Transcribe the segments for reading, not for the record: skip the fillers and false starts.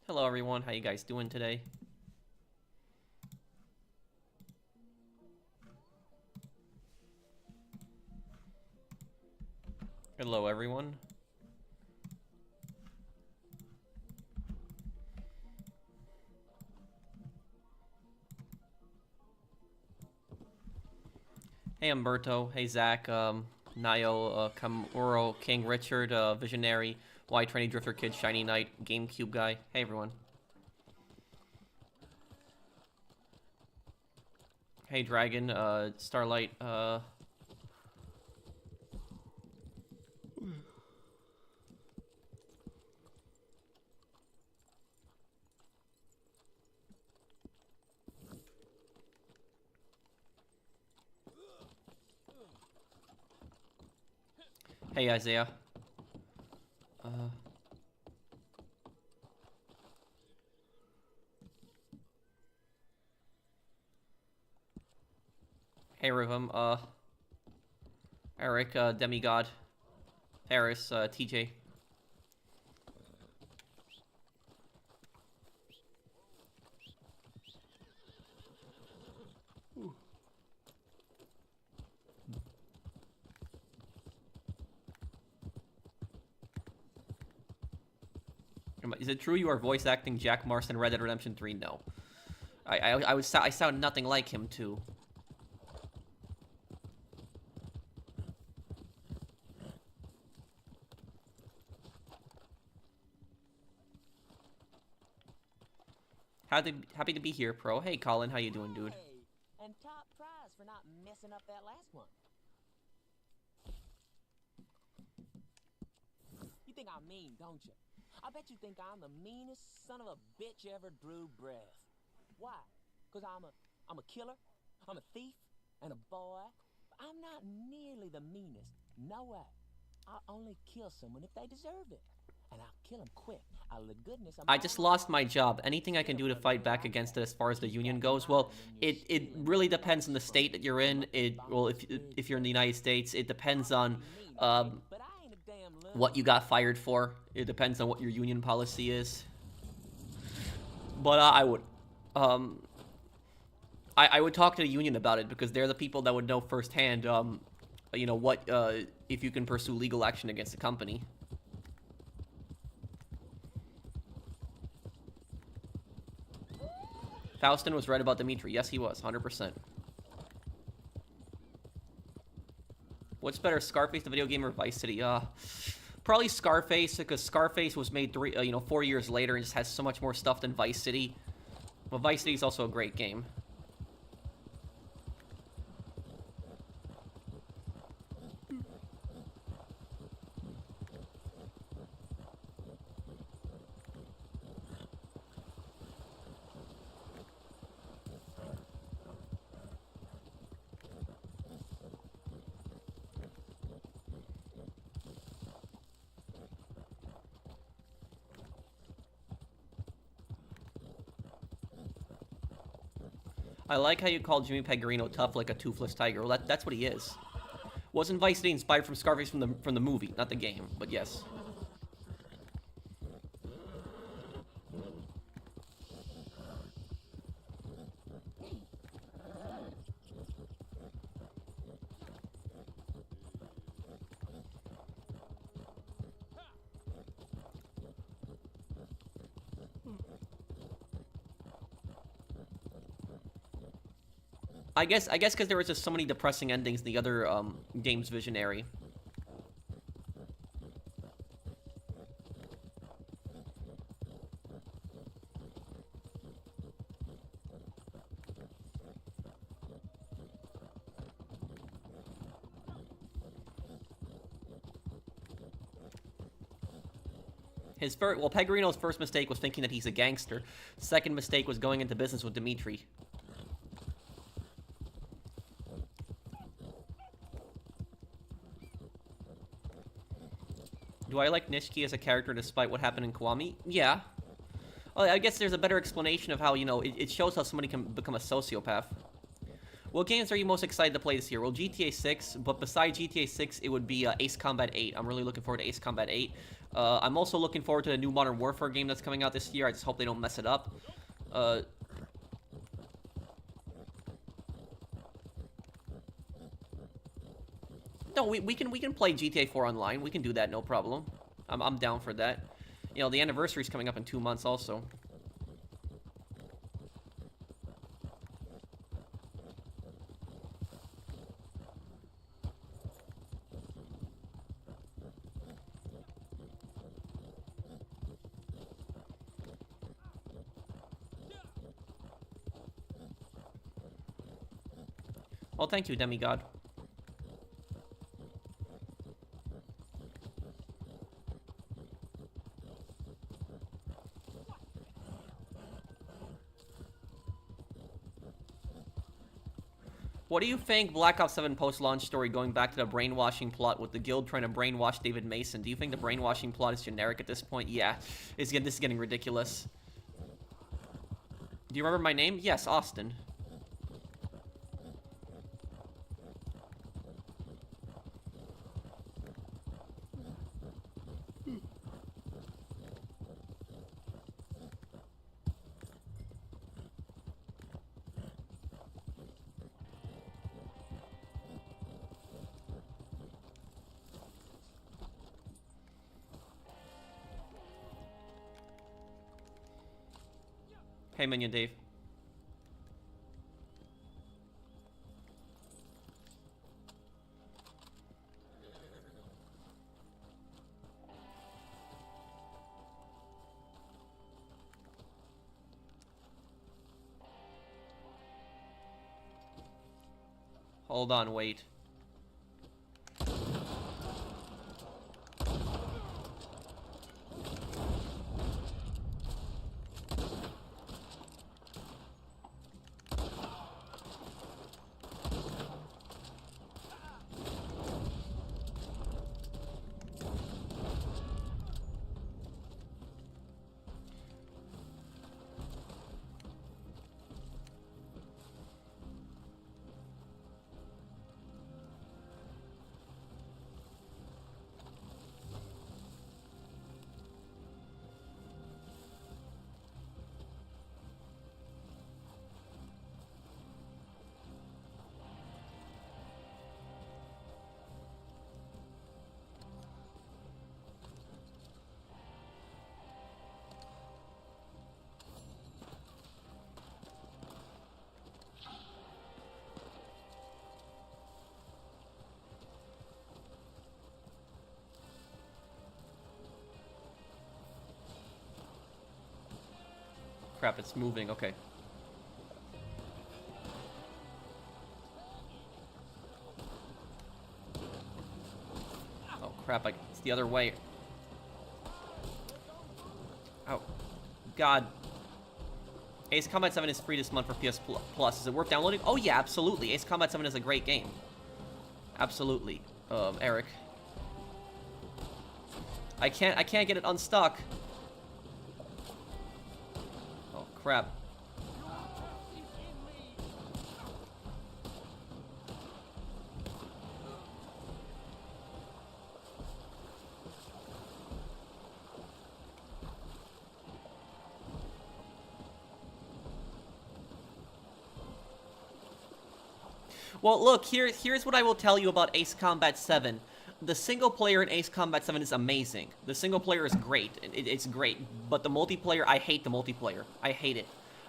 Hello everyone, how you guys doing today? Hello everyone. Hey Umberto, hey Zach, Nio, Kamuro, King Richard, Visionary, White Trainee Drifter Kid, Shiny Knight, GameCube guy. Hey everyone. Hey Dragon, Starlight, hey Isaiah. Hey Rhythm, Eric, Demigod, Paris, TJ. Is it true you are voice acting Jack Marston in Red Dead Redemption 3? No. I sound nothing like him too. Happy to be here, Pro. Hey Colin, how you doing, dude? And top prize for not messing up that last one. You think I'm mean, don't you? I bet you think I'm the meanest son of a bitch ever drew breath. Why? Because I'm a killer, I'm a thief, and a boy. But I'm not nearly the meanest. No way. I'll only kill someone if they deserve it. And I'll kill them quick. Out of the goodness of I just lost my job. Anything I can do to fight back against it as far as the union goes? Well, it really depends on the state that you're in. If you're in the United States, it depends on what you got fired for. It depends on what your union policy is. But I would talk to the union about it, because they're the people that would know firsthand, you know, what if you can pursue legal action against the company. Faustin was right about Dimitri. Yes, he was, 100%. What's better, Scarface, the video game, or Vice City? Probably Scarface, because Scarface was made 4 years later and just has so much more stuff than Vice City. But Vice City is also a great game. I like how you call Jimmy Pecorino tough like a toothless tiger. Well, that's what he is. Wasn't Vice City inspired from Scarface from the movie, not the game, but yes. I guess because there was just so many depressing endings in the other games Visionary. Pegorino's first mistake was thinking that he's a gangster. Second mistake was going into business with Dimitri. Do I like Nishiki as a character despite what happened in Kiwami? Yeah. Well, I guess there's a better explanation of how, you know, it shows how somebody can become a sociopath. What games are you most excited to play this year? Well, GTA 6, but besides GTA 6, it would be Ace Combat 8. I'm really looking forward to Ace Combat 8. I'm also looking forward to the new Modern Warfare game that's coming out this year. I just hope they don't mess it up. No, we can play GTA 4 online. We can do that, no problem. I'm down for that. You know, the anniversary's coming up in 2 months also. Well, thank you, Demigod. What do you think Black Ops 7 post-launch story going back to the brainwashing plot with the guild trying to brainwash David Mason? Do you think the brainwashing plot is generic at this point? Yeah, this is getting ridiculous. Do you remember my name? Yes, Austin. Hey, Minion Dave. Hold on, wait. Crap, it's moving. Okay. Oh, crap. It's the other way. Oh. God. Ace Combat 7 is free this month for PS Plus. Is it worth downloading? Oh, yeah, absolutely. Ace Combat 7 is a great game. Absolutely. Eric. I can't get it unstuck. Crap. Well, look, here's what I will tell you about Ace Combat 7. The single player in Ace Combat 7 is amazing. The single player is great. It's great. But the multiplayer, I hate the multiplayer. I hate it.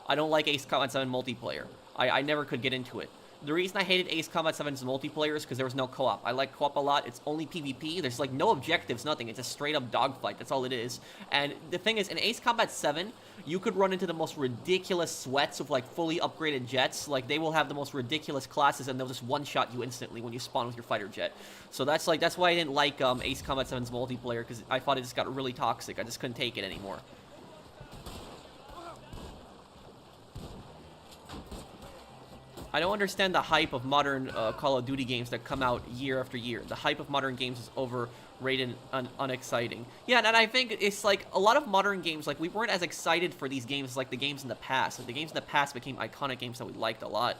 I don't like Ace Combat 7 multiplayer. I never could get into it. The reason I hated Ace Combat 7's multiplayer is because there was no co-op. I like co-op a lot. It's only PvP. There's like no objectives, nothing. It's a straight up dogfight. That's all it is. And the thing is, in Ace Combat 7, you could run into the most ridiculous sweats with like fully upgraded jets. Like they will have the most ridiculous classes and they'll just one-shot you instantly when you spawn with your fighter jet. So that's why I didn't like Ace Combat 7's multiplayer, because I thought it just got really toxic. I just couldn't take it anymore. I don't understand the hype of modern Call of Duty games that come out year after year. The hype of modern games is overrated and unexciting. Yeah, and I think it's like a lot of modern games, like we weren't as excited for these games as like the games in the past. Like, the games in the past became iconic games that we liked a lot.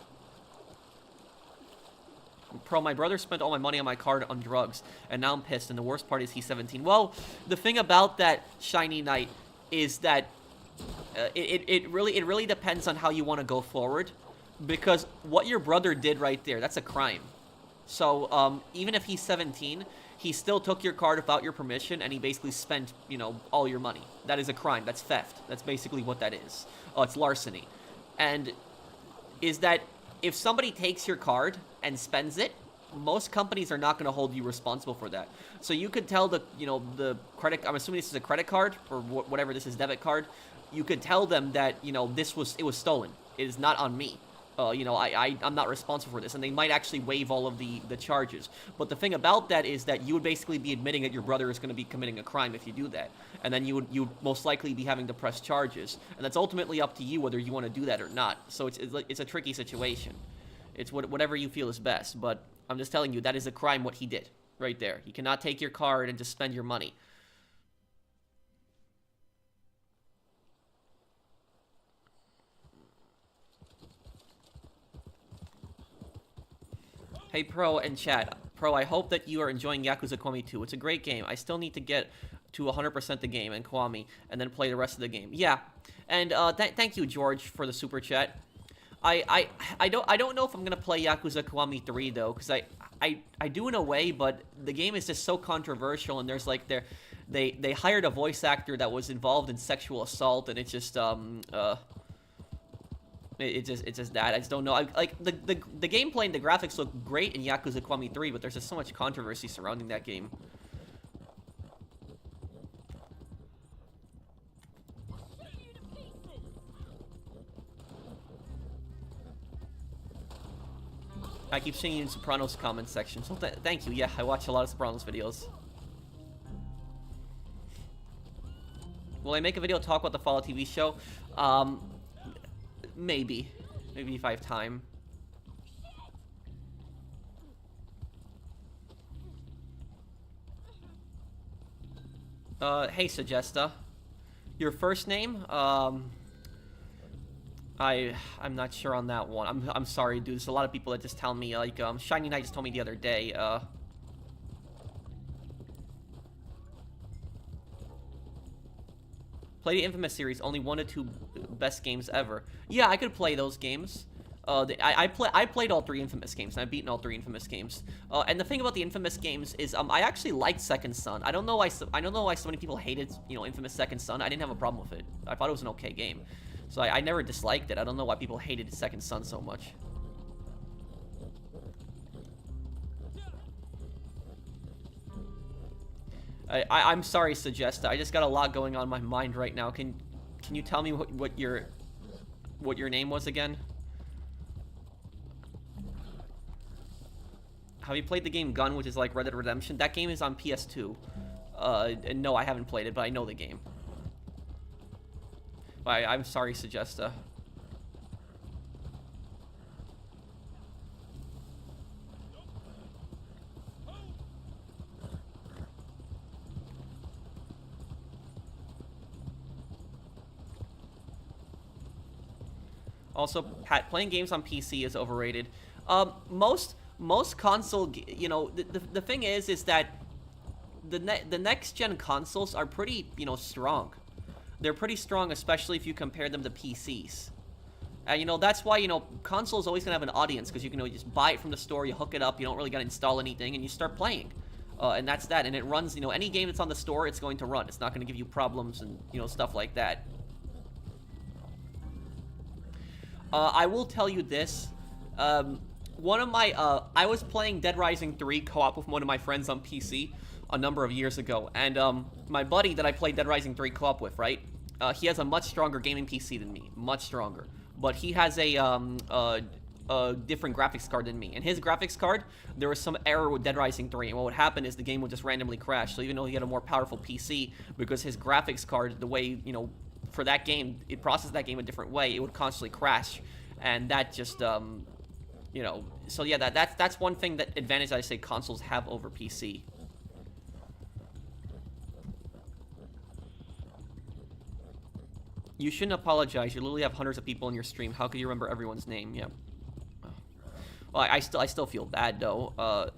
Pro, my brother spent all my money on my card on drugs, and now I'm pissed, and the worst part is he's 17. Well, the thing about that, Shiny Knight, is that it really depends on how you want to go forward, because what your brother did right there, that's a crime. So, even if he's 17, he still took your card without your permission, and he basically spent, you know, all your money. That is a crime. That's theft. That's basically what that is. It's larceny. And is that if somebody takes your card and spends it, most companies are not going to hold you responsible for that. So you could tell the, you know, the credit, I'm assuming this is a credit card, or whatever this is, debit card. You could tell them that, you know, it was stolen. It is not on me. You know, I'm not responsible for this, and they might actually waive all of the charges. But the thing about that is that you would basically be admitting that your brother is going to be committing a crime if you do that, and then you would most likely be having to press charges, and that's ultimately up to you whether you want to do that or not. So it's a tricky situation. It's whatever you feel is best, but I'm just telling you that is a crime what he did right there. He cannot take your card and just spend your money. Hey, Pro and Chad. Pro, I hope that you are enjoying Yakuza Kiwami 2. It's a great game. I still need to get to 100% the game and Kiwami, and then play the rest of the game. Yeah, and thank you, George, for the super chat. I don't know if I'm gonna play Yakuza Kiwami 3 though, because I do in a way, but the game is just so controversial, and there's like they hired a voice actor that was involved in sexual assault, and it's just It's just that. I just don't know. Like, the gameplay and the graphics look great in Yakuza Kiwami 3, but there's just so much controversy surrounding that game. I keep seeing you in Sopranos comment section, so thank you. Yeah, I watch a lot of Sopranos videos. Will I make a video talk about the Fallout TV show? Maybe if I have time. Hey, Suggesta. Your first name? I'm not sure on that one. I'm sorry, dude. There's a lot of people that just tell me, like, Shiny Knight just told me the other day, Play the Infamous series, only 1 to 2 best games ever. Yeah, I could play those games. I played all 3 Infamous games, and I've beaten all 3 Infamous games. And the thing about the Infamous games is, I actually liked Second Son. I don't know why so many people hated, you know, Infamous Second Son. I didn't have a problem with it. I thought it was an okay game. So I never disliked it. I don't know why people hated Second Son so much. I'm sorry, Suggesta. I just got a lot going on in my mind right now. Can you tell me what your name was again? Have you played the game Gun, which is like Red Dead Redemption? That game is on PS2. And no, I haven't played it, but I know the game. I'm sorry, Suggesta. Also, Pat, playing games on PC is overrated. Most console, you know, the thing is that the next gen consoles are pretty, you know, strong. They're pretty strong, especially if you compare them to PCs. And you know, that's why, you know, consoles always gonna have an audience, because you can, you know, just buy it from the store, you hook it up, you don't really gotta install anything, and you start playing. And that's that. And it runs, you know, any game that's on the store, it's going to run. It's not gonna give you problems and, you know, stuff like that. I will tell you this. One of my, I was playing Dead Rising 3 co-op with one of my friends on PC a number of years ago, and my buddy that I played Dead Rising 3 co-op with, right? He has a much stronger gaming PC than me, much stronger. But he has a different graphics card than me. And his graphics card, there was some error with Dead Rising 3, and what would happen is the game would just randomly crash. So even though he had a more powerful PC, because his graphics card, the way, you know, for that game, it processed that game a different way, it would constantly crash. And that just, you know, so yeah, that's one thing, that advantage I say consoles have over PC. You shouldn't apologize. You literally have hundreds of people in your stream. How could you remember everyone's name? Yeah. Well, I still feel bad though.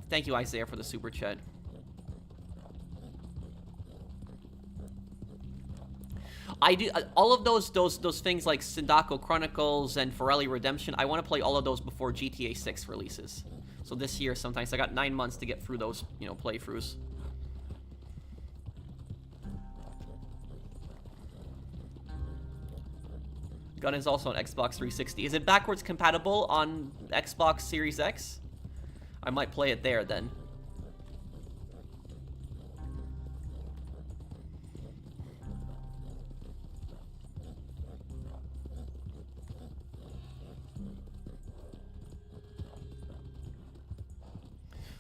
Thank you, Isaiah, for the super chat. I do all of those things like Sindaco Chronicles and Forelli Redemption. I want to play all of those before GTA 6 releases. So this year, sometimes I got 9 months to get through those, you know, playthroughs. Gun is also on Xbox 360. Is it backwards compatible on Xbox Series X? I might play it there then.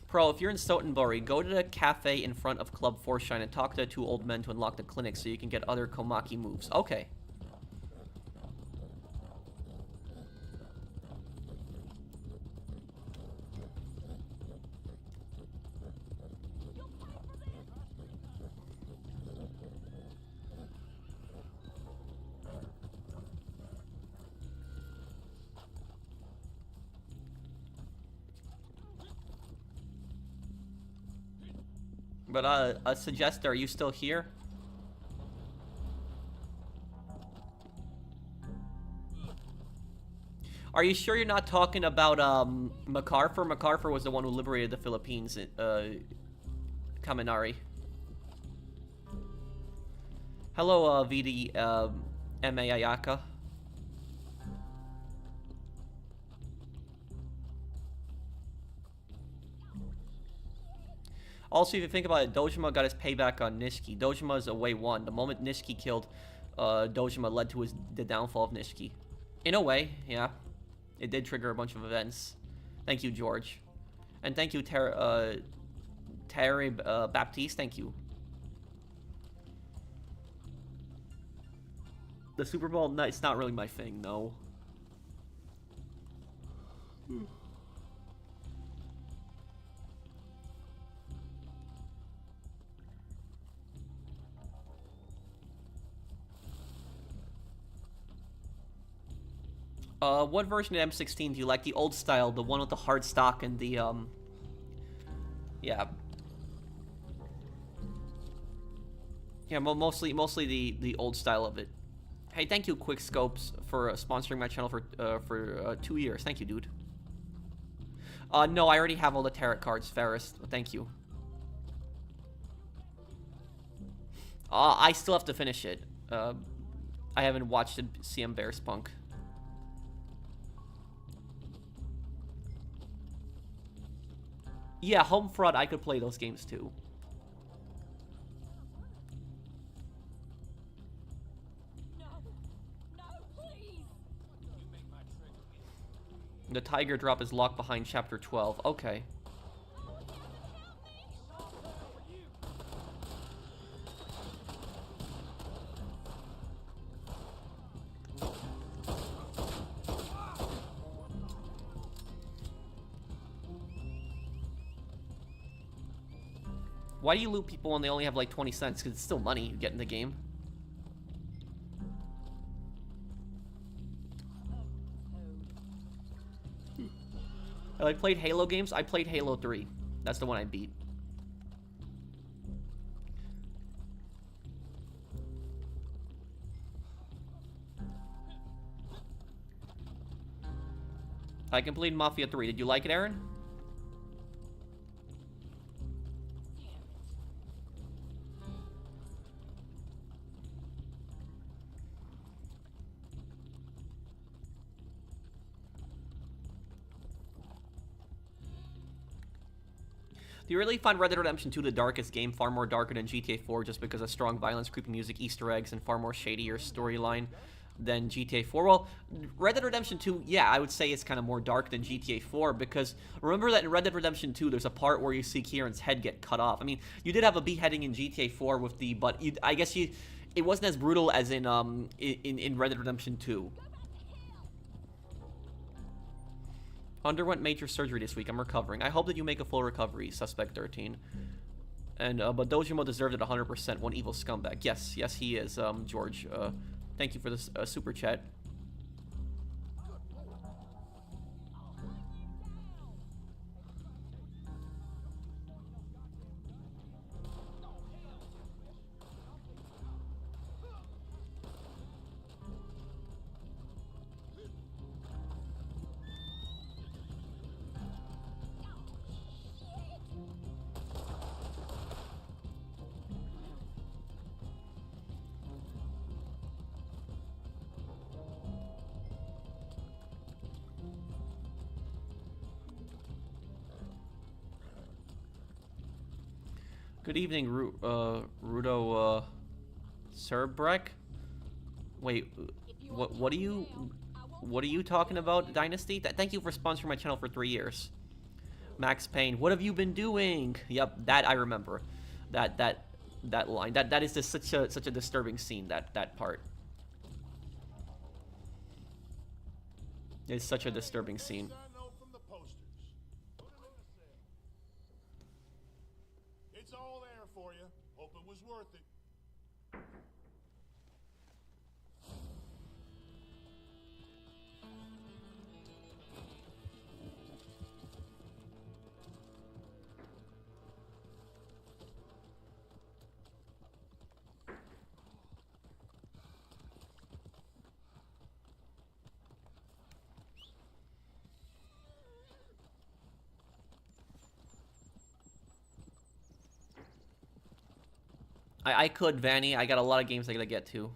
Pro, if you're in Sotenbori, go to the cafe in front of Club Forshine and talk to the 2 old men to unlock the clinic so you can get other Komaki moves. Okay. But, a suggester, are you still here? Are you sure you're not talking about, MacArthur? MacArthur was the one who liberated the Philippines, Kaminari. Hello, VD, M.A. Ayaka. Also, if you think about it, Dojima got his payback on Nishiki. Dojima is away one. The moment Nishiki killed Dojima led to the downfall of Nishiki. In a way, yeah. It did trigger a bunch of events. Thank you, George. And thank you, Terry Baptiste. Thank you. The Super Bowl, no, it's not really my thing, no. What version of M16 do you like? The old style, the one with the hard stock and the, yeah. Yeah, mostly the old style of it. Hey, thank you, Quick Scopes, for sponsoring my channel for 2 years. Thank you, dude. No, I already have all the tarot cards, Ferris. Thank you. I still have to finish it. I haven't watched it, CM Bear Spunk. Yeah, Homefront, I could play those games too. No, please. The Tiger Drop is locked behind Chapter 12. Okay. Why do you loot people when they only have like 20 cents? Because it's still money you get in the game. Have I played Halo games? I played Halo 3. That's the one I beat. I completed Mafia 3. Did you like it, Aaron? Do you really find Red Dead Redemption 2 the darkest game, far more darker than GTA 4 just because of strong violence, creepy music, Easter eggs, and far more shadier storyline than GTA 4? Well, Red Dead Redemption 2, yeah, I would say it's kind of more dark than GTA 4 because remember that in Red Dead Redemption 2, there's a part where you see Kieran's head get cut off. I mean, you did have a beheading in GTA 4 with the, but I guess it wasn't as brutal as in Red Dead Redemption 2. Underwent major surgery this week. I'm recovering. I hope that you make a full recovery, Suspect 13. And, but Dojima deserved it 100%. One evil scumbag. Yes, yes, he is, George. Thank you for this super chat. Good evening, Rudo, Serbrek? Wait, what are you talking about, Dynasty? Thank you for sponsoring my channel for 3 years. Max Payne, what have you been doing? Yep, that I remember. That line. That is just such a disturbing scene, that part. It's such a disturbing scene. It's all there for you. Hope it was worth it. I could, Vanny. I got a lot of games I gotta get to.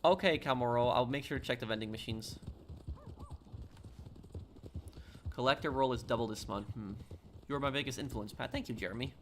Okay, Camaro. I'll make sure to check the vending machines. Collector roll is double this month. You are my biggest influence, Pat. Thank you, Jeremy.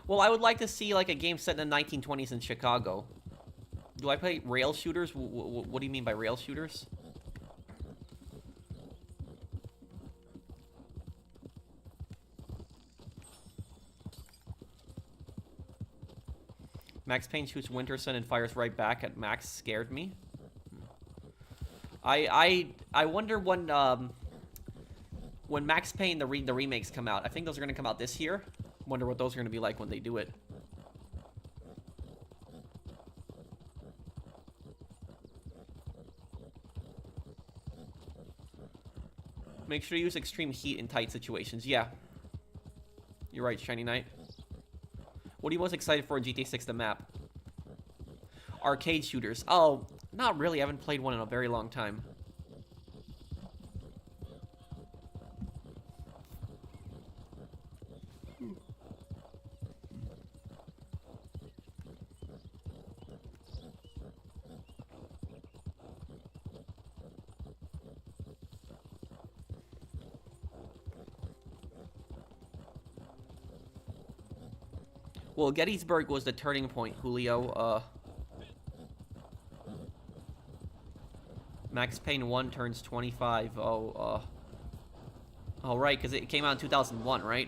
Well, I would like to see like a game set in the 1920s in Chicago. Do I play rail shooters? What do you mean by rail shooters? Max Payne shoots Winterson and fires right back at Max. Scared me. I wonder when Max Payne the remakes come out. I think those are gonna come out this year. Wonder what those are gonna be like when they do it. Make sure you use extreme heat in tight situations. Yeah. You're right, Shiny Knight. What are you most excited for in GTA 6, the map? Arcade shooters. Oh, not really. I haven't played one in a very long time. Well, Gettysburg was the turning point, Julio. Max Payne 1 turns 25. Oh, right, because it came out in 2001, right?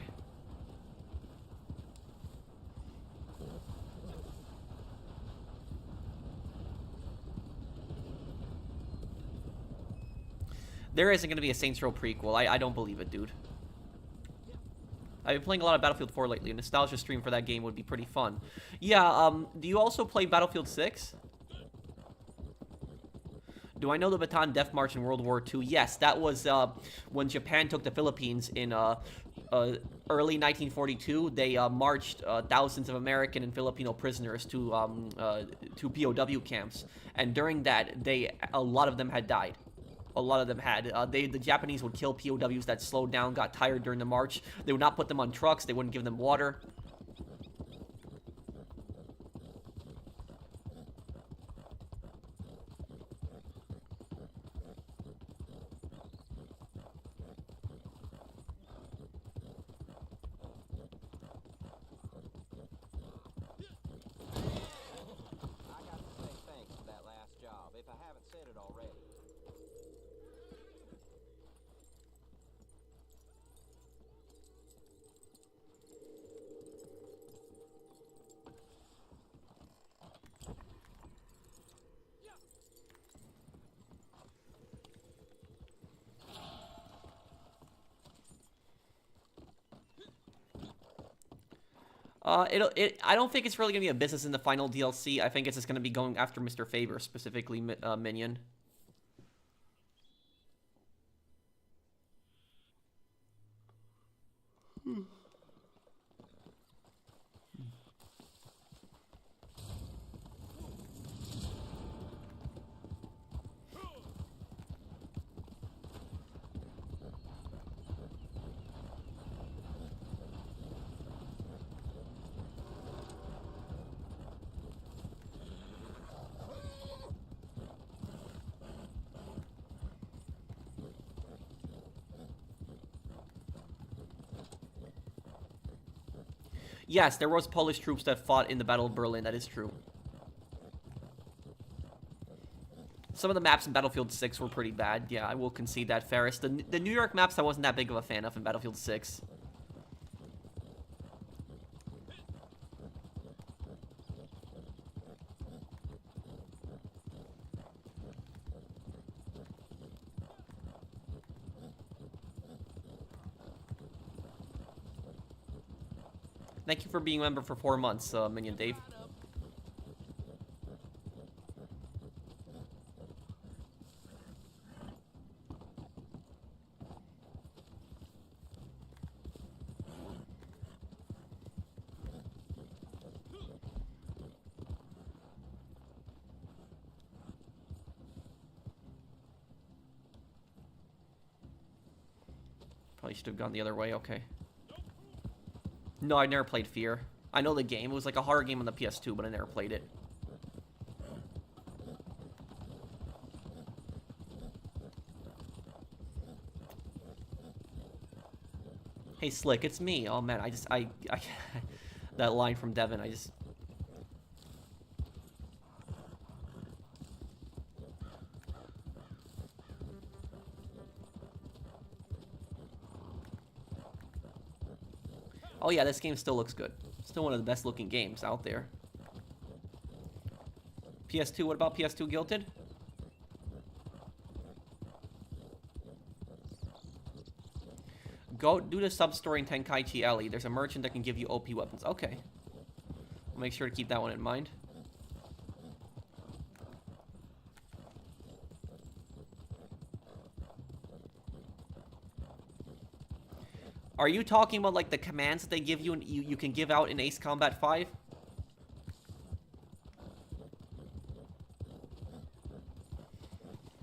There isn't going to be a Saints Row prequel. I don't believe it, dude. I've been playing a lot of Battlefield 4 lately. A nostalgia stream for that game would be pretty fun. Yeah, do you also play Battlefield 6? Do I know the Bataan Death March in World War II? Yes, that was when Japan took the Philippines in early 1942. They marched thousands of American and Filipino prisoners to POW camps. And during that, a lot of them had died. A lot of them had. The Japanese would kill POWs that slowed down, got tired during the march. They would not put them on trucks. They wouldn't give them water. I don't think it's really gonna be a business in the final DLC. I think it's just gonna be going after Mr. Faber, specifically Minion. Yes, there was Polish troops that fought in the Battle of Berlin. That is true. Some of the maps in Battlefield 6 were pretty bad. Yeah, I will concede that, Ferris. The New York maps I wasn't that big of a fan of in Battlefield 6. Thank you for being a member for 4 months, Minion Dave. Probably should have gone the other way, okay. No, I never played Fear. I know the game. It was like a horror game on the PS2, but I never played it. Hey, Slick, it's me. Oh, man, I that line from Devin, I just... Oh yeah, this game still looks good. Still one of the best looking games out there. PS2, what about PS2 Guilted? Go do the sub-story in Tenkaichi Alley. There's a merchant that can give you OP weapons. Okay. I'll make sure to keep that one in mind. Are you talking about like the commands that they give you and you can give out in Ace Combat 5?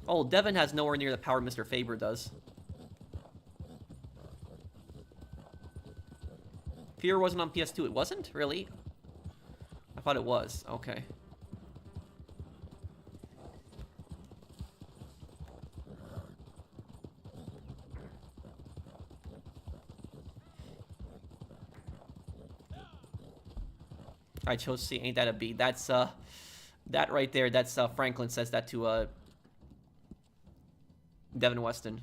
Oh, Devin has nowhere near the power Mr. Faber does. Fear wasn't on PS2. It wasn't? Really? I thought it was. Okay. I chose C. Ain't that a B? That's, that right there, that's, Franklin says that to, Devin Weston.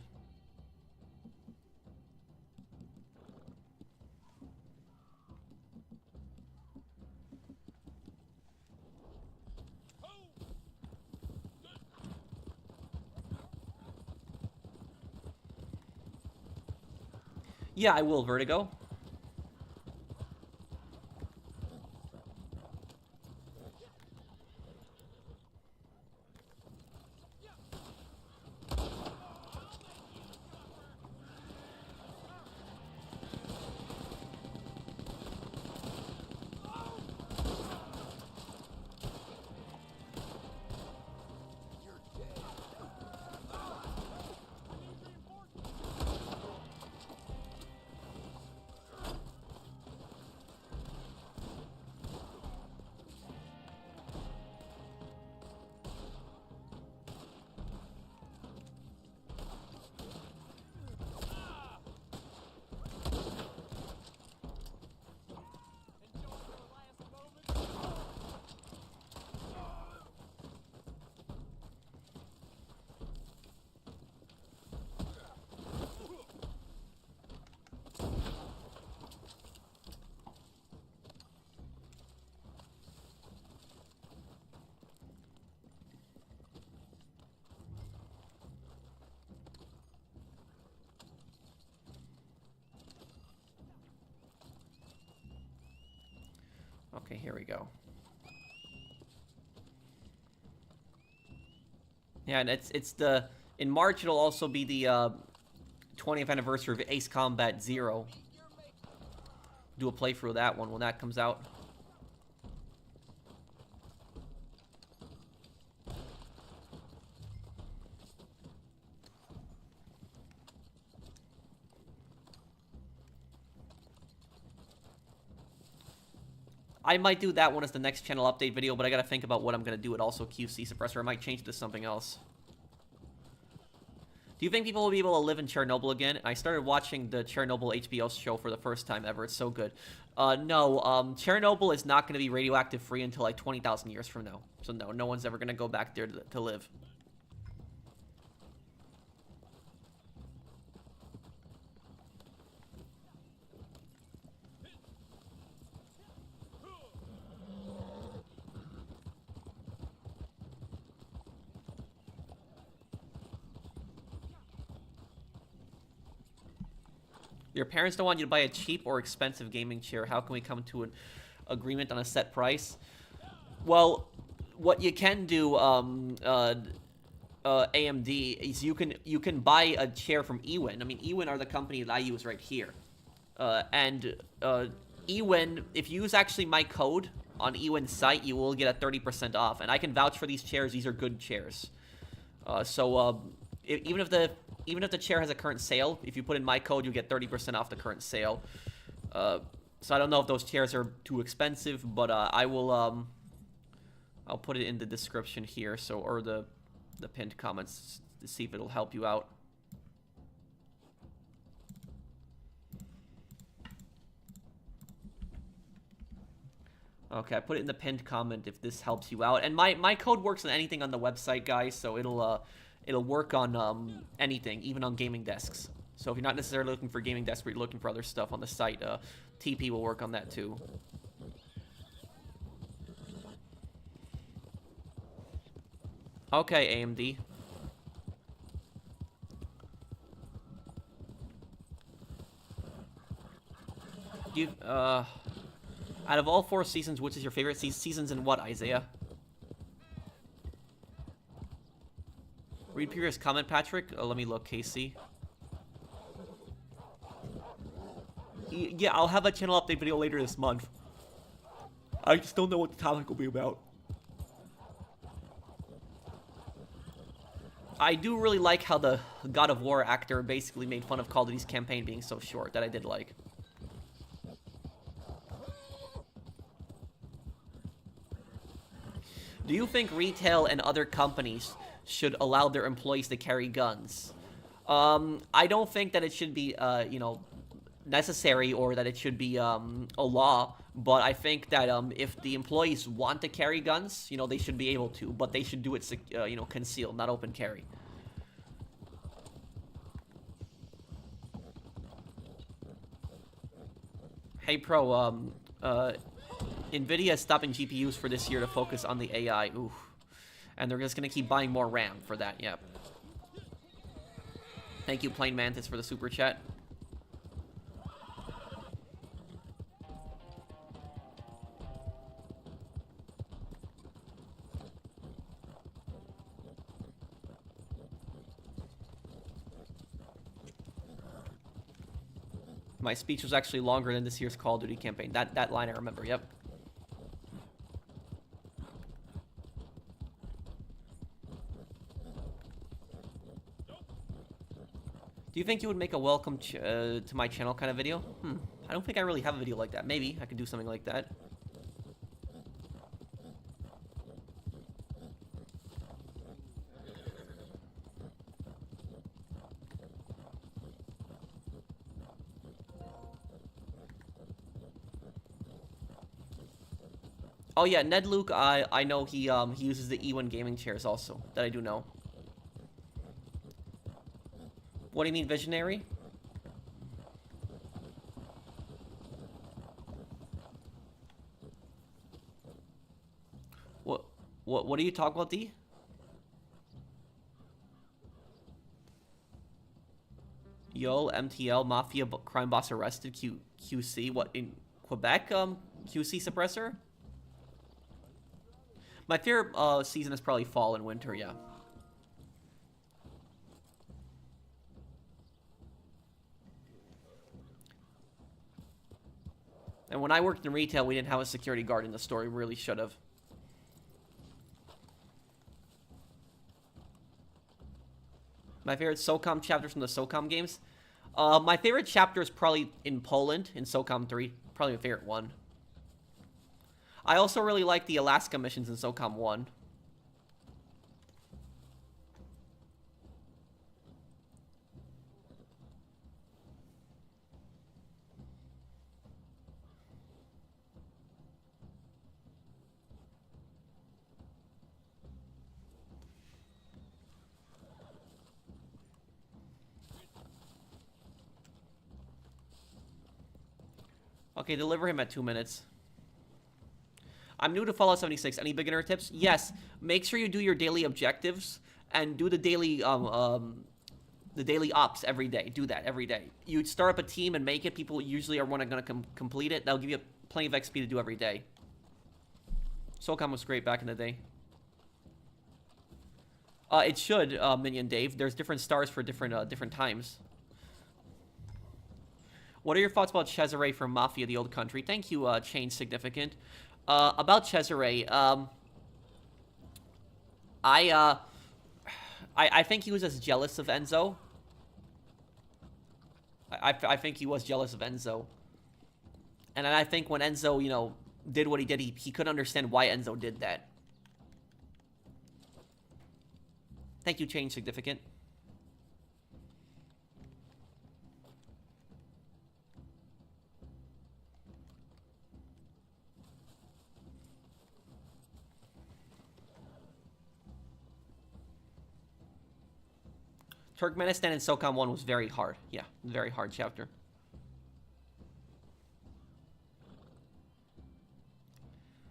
Yeah, I will, Vertigo. Okay, here we go. Yeah, and it's the... In March, it'll also be the 20th anniversary of Ace Combat 0. Do a playthrough of that one when that comes out. I might do that one as the next channel update video, but I gotta think about what I'm gonna do. It also QC suppressor. I might change it to something else. Do you think people will be able to live in Chernobyl again? I started watching the Chernobyl HBO show for the first time ever. It's so good. No, Chernobyl is not going to be radioactive free until like 20,000 years from now. So no, no one's ever going to go back there to live. Your parents don't want you to buy a cheap or expensive gaming chair. How can we come to an agreement on a set price? Well, what you can do, AMD, is you can buy a chair from Ewin. I mean, Ewin are the company that I use right here. Ewin, if you use actually my code on Ewin's site, you will get a 30% off. And I can vouch for these chairs. These are good chairs. Even if the chair has a current sale, if you put in my code, you get 30% off the current sale. So I don't know if those chairs are too expensive, but I'll put it in the description here, or the pinned comments to see if it'll help you out. Okay, I put it in the pinned comment if this helps you out. And my code works on anything on the website, guys, so it'll work on anything, even on gaming desks. So if you're not necessarily looking for gaming desks, but you're looking for other stuff on the site, TP will work on that too. Okay, AMD. Out of all 4 seasons, which is your favorite seasons and what, Isaiah? Read previous comment, Patrick. Let me look, Casey. Yeah, I'll have a channel update video later this month. I just don't know what the topic will be about. I do really like how the God of War actor basically made fun of Call of Duty's campaign being so short. That I did like. Do you think retail and other companies should allow their employees to carry guns? I don't think that it should be, necessary or that it should be a law, but I think that if the employees want to carry guns, they should be able to, but they should do it, concealed, not open carry. Hey, Pro, NVIDIA is stopping GPUs for this year to focus on the AI. Ooh. And they're just going to keep buying more RAM for that, yep. Thank you, Plain Mantis, for the super chat. My speech was actually longer than this year's Call of Duty campaign. That line I remember, yep. Do you think you would make a welcome to my channel kind of video? I don't think I really have a video like that. Maybe I could do something like that. Oh yeah, Ned Luke, I know he uses the E1 gaming chairs also. That I do know. What do you mean, visionary? What are you talking about, D? Yo, MTL, Mafia crime boss arrested, QC, what, in Quebec, QC suppressor? My favorite season is probably fall and winter, yeah. And when I worked in retail, we didn't have a security guard in the store. We really should have. My favorite SoCom chapters from the SoCom games? My favorite chapter is probably in Poland, in SoCom 3. Probably my favorite one. I also really like the Alaska missions in SoCom 1. Okay, deliver him at 2 minutes. I'm new to Fallout 76. Any beginner tips? Yes. Make sure you do your daily objectives and do the daily ops every day. Do that every day. You start up a team and make it. People usually are going to complete it. That'll give you plenty of XP to do every day. SoCom was great back in the day. It should, Minion Dave. There's different stars for different times. What are your thoughts about Cesare from Mafia, the Old Country? Thank you, Change Significant. About Cesare, I think he was as jealous of Enzo. I think he was jealous of Enzo. And I think when Enzo, you know, did what he did, he couldn't understand why Enzo did that. Thank you, Change Significant. Turkmenistan and SOCOM 1 was very hard. Yeah, very hard chapter.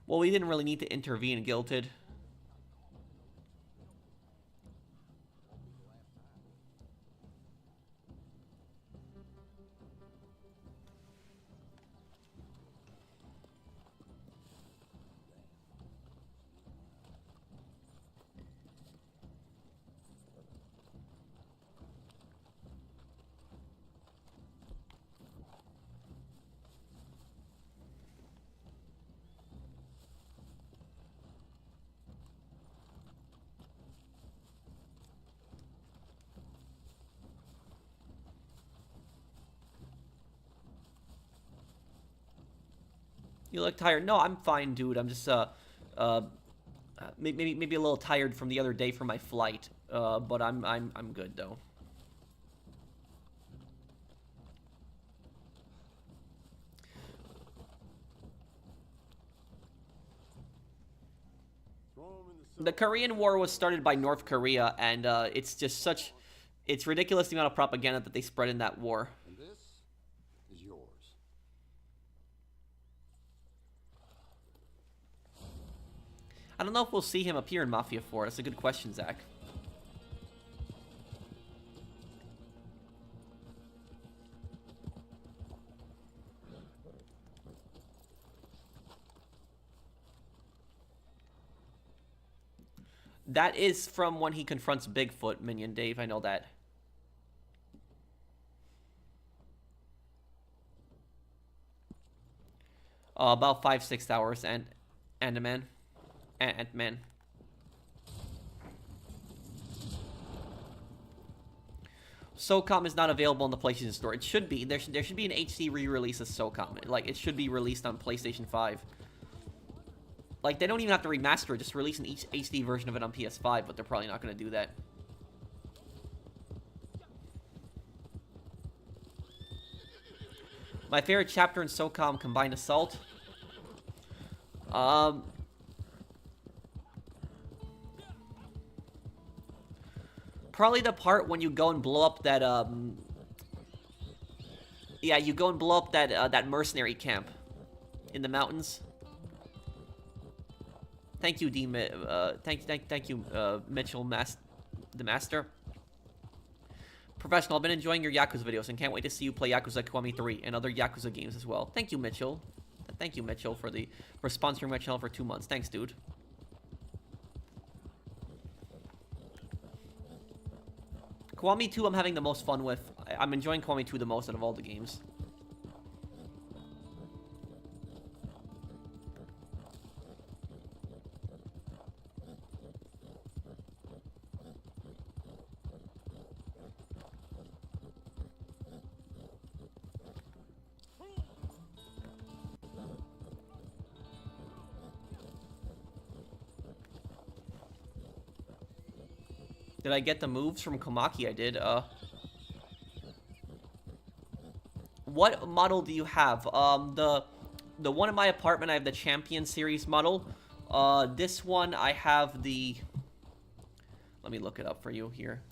Well, we didn't really need to intervene, Guilted. You look tired. No, I'm fine, dude. I'm just maybe a little tired from the other day from my flight. But I'm good though. The Korean War was started by North Korea, and it's just it's ridiculous the amount of propaganda that they spread in that war. And this is yours. I don't know if we'll see him appear in Mafia 4. That's a good question, Zach. That is from when he confronts Bigfoot, Minion Dave. I know that. About 5-6 hours, and Ant-Man. Ant-Man. SOCOM is not available on the PlayStation Store. It should be. There should be an HD re-release of SOCOM. Like, it should be released on PlayStation 5. Like, they don't even have to remaster it. Just release an HD version of it on PS5, but they're probably not going to do that. My favorite chapter in SOCOM Combined Assault. Probably the part when you go and blow up that, yeah, you go and blow up that mercenary camp in the mountains. Thank you, thank you, Mitchell, the Master. Professional, I've been enjoying your Yakuza videos and can't wait to see you play Yakuza Kiwami 3 and other Yakuza games as well. Thank you, Mitchell. Thank you, Mitchell, for sponsoring my channel for 2 months. Thanks, dude. Kiwami 2 I'm having the most fun with. I'm enjoying Kiwami 2 the most out of all the games. Did I get the moves from Komaki? I did. What model do you have? The one in my apartment, I have the Champion Series model. This one, I have the... Let me look it up for you here.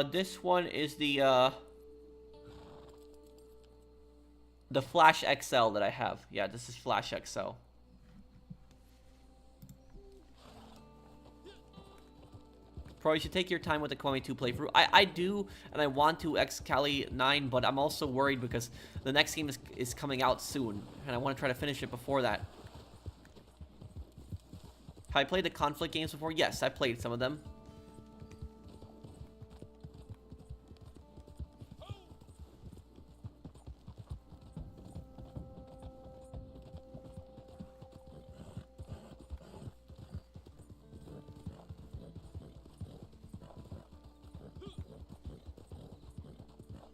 This one is the Flash XL that I have. Yeah, this is Flash XL. Probably should take your time with the Kiwami 2 playthrough. I do, and I want to X-Cali 9, but I'm also worried because the next game is coming out soon, and I want to try to finish it before that. Have I played the Conflict games before? Yes, I played some of them.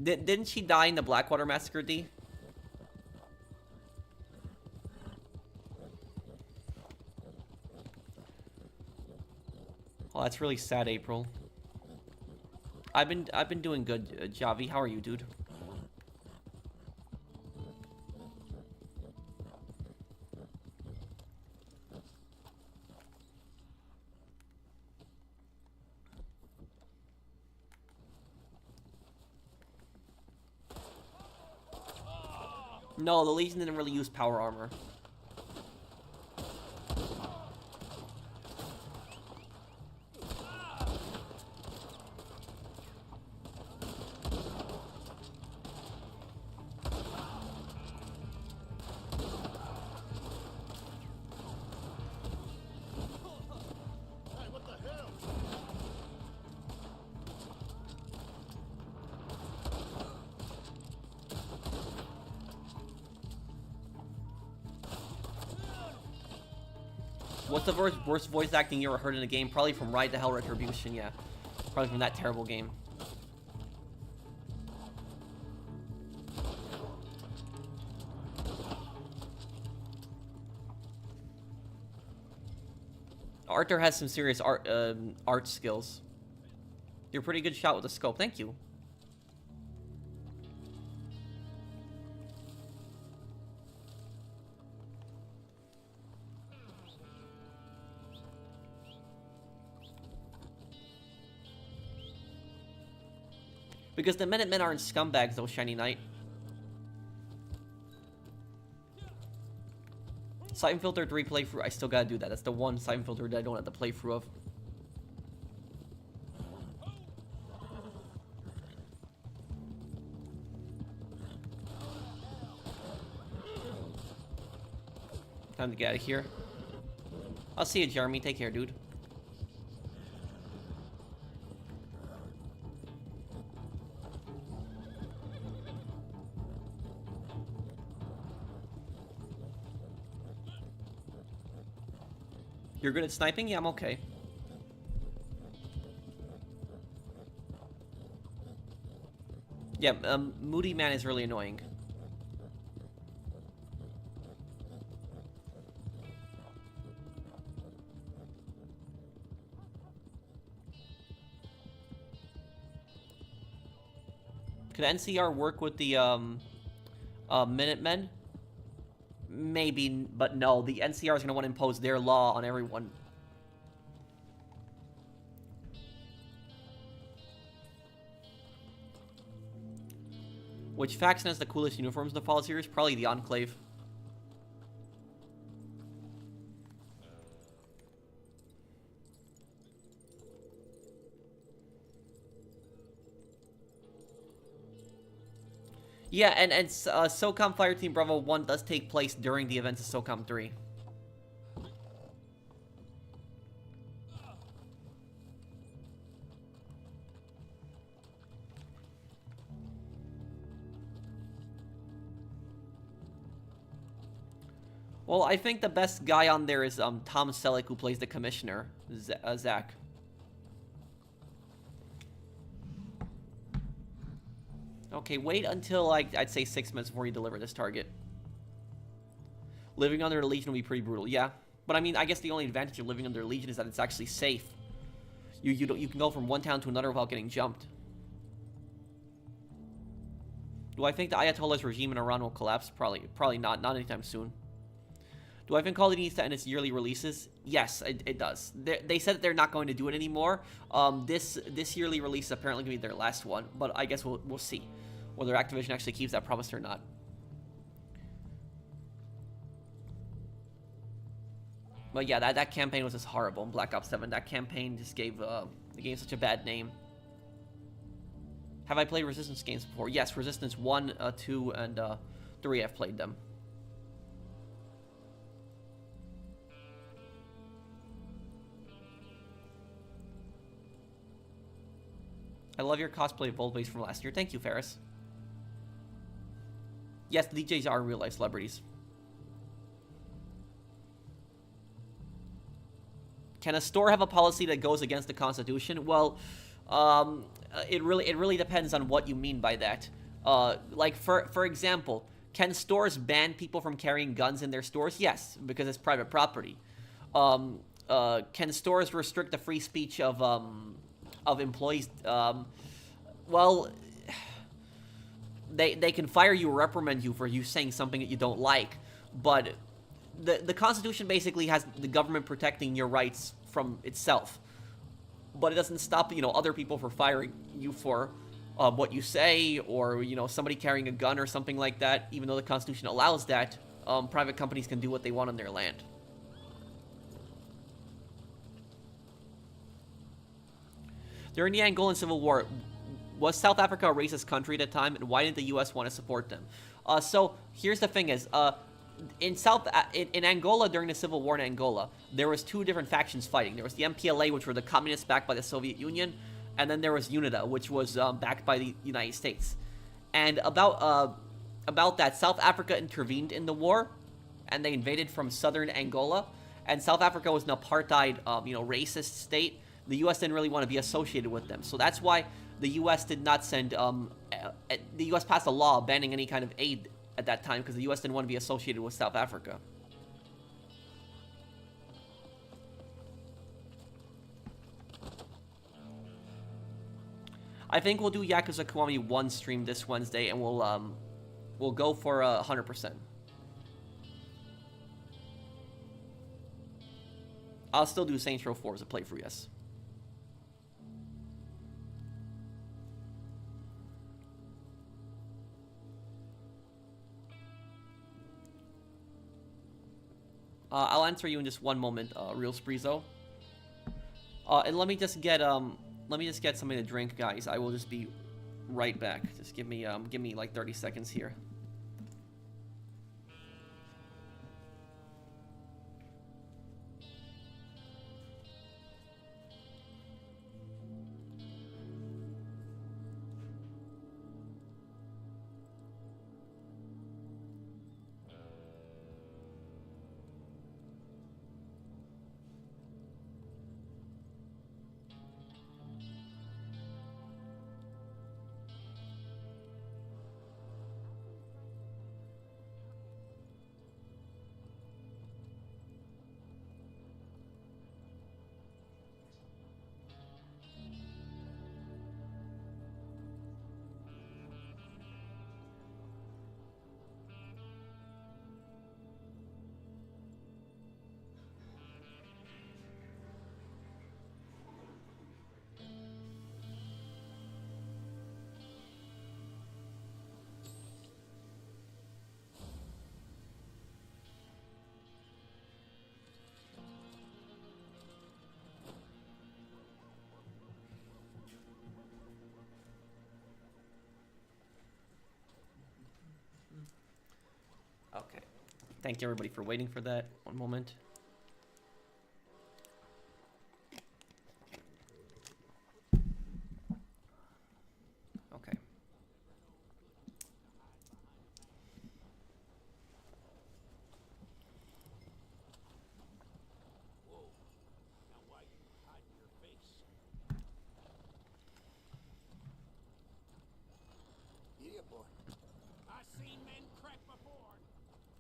Didn't she die in the Blackwater Massacre, D? Oh, that's really sad, April. I've been doing good, Javi. How are you, dude? No, the Legion didn't really use power armor. Hey, what the hell? What's the worst voice acting you ever heard in a game? Probably from Ride to Hell Retribution, yeah. Probably from that terrible game. Arthur has some serious art skills. You're a pretty good shot with the scope. Thank you. Because the Minutemen aren't scumbags, though, Shiny Knight. Siphon Filter 3 playthrough, I still gotta do that. That's the one Siphon Filter that I don't have the playthrough of. Time to get out of here. I'll see you, Jeremy. Take care, dude. You're good at sniping? Yeah, I'm okay. Yeah, Moody Man is really annoying. Could NCR work with the Minutemen? Maybe, but no. The NCR is going to want to impose their law on everyone. Which faction has the coolest uniforms in the Fallout series? Probably the Enclave. Yeah, and SoCom Fireteam Bravo 1 does take place during the events of SoCom 3. Well, I think the best guy on there is Tom Selleck, who plays the commissioner, Zach. Okay, wait until, like, I'd say 6 minutes before you deliver this target. Living under the Legion will be pretty brutal, yeah. But I mean, I guess the only advantage of living under the Legion is that it's actually safe. You can go from one town to another without getting jumped. Do I think the Ayatollah's regime in Iran will collapse? Probably not. Not anytime soon. Do I think Call of Duty needs to end its yearly releases? Yes, it does. They said that they're not going to do it anymore. This yearly release is apparently going to be their last one, but I guess we'll see whether Activision actually keeps that promise or not. But yeah, that campaign was just horrible in Black Ops 7. That campaign just gave the game such a bad name. Have I played Resistance games before? Yes, Resistance 1, 2, and 3 I've played them. I love your cosplay of Bold Base from last year. Thank you, Ferris. Yes, the DJs are real-life celebrities. Can a store have a policy that goes against the Constitution? Well, it really depends on what you mean by that. Like, for example, can stores ban people from carrying guns in their stores? Yes, because it's private property. Can stores restrict the free speech of employees? Well, they can fire you or reprimand you for you saying something that you don't like, but the Constitution basically has the government protecting your rights from itself, but it doesn't stop other people from firing you for what you say, or somebody carrying a gun or something like that. Even though the Constitution allows that, private companies can do what they want on their land. During the Angolan Civil War, was South Africa a racist country at the time, and why didn't the U.S. want to support them? So here's the thing: is in Angola during the Civil War in Angola, there was two different factions fighting. There was the MPLA, which were the communists backed by the Soviet Union, and then there was UNITA, which was backed by the United States. And about that, South Africa intervened in the war, and they invaded from southern Angola. And South Africa was an apartheid, racist state. The U.S. didn't really want to be associated with them. So that's why the U.S. did not send, the U.S. passed a law banning any kind of aid at that time, because the U.S. didn't want to be associated with South Africa. I think we'll do Yakuza Kiwami 1 stream this Wednesday, and we'll go for 100%. I'll still do Saints Row 4 as a playthrough, yes. I'll answer you in just one moment, Real Spreezo. And let me just get something to drink, guys. I will just be right back. Just give me like 30 seconds here. Thank you everybody for waiting for that. One moment. Okay. Yeah, boy. I've seen men crack before.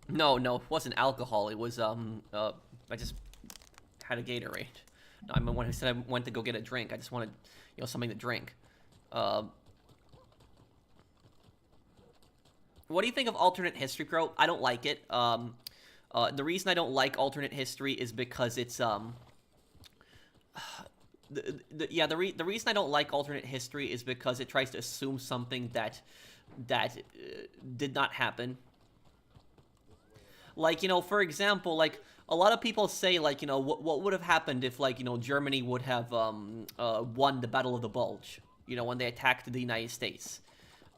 No, it wasn't alcohol. It was I just had a Gatorade. No, I'm the one who said I went to go get a drink. I just wanted, something to drink. What do you think of alternate history, Crow? I don't like it. The reason I don't like alternate history is because it's the reason I don't like alternate history is because it tries to assume something that did not happen. Like, for example, like, a lot of people say, like, what would have happened if, like, Germany would have won the Battle of the Bulge, when they attacked the United States.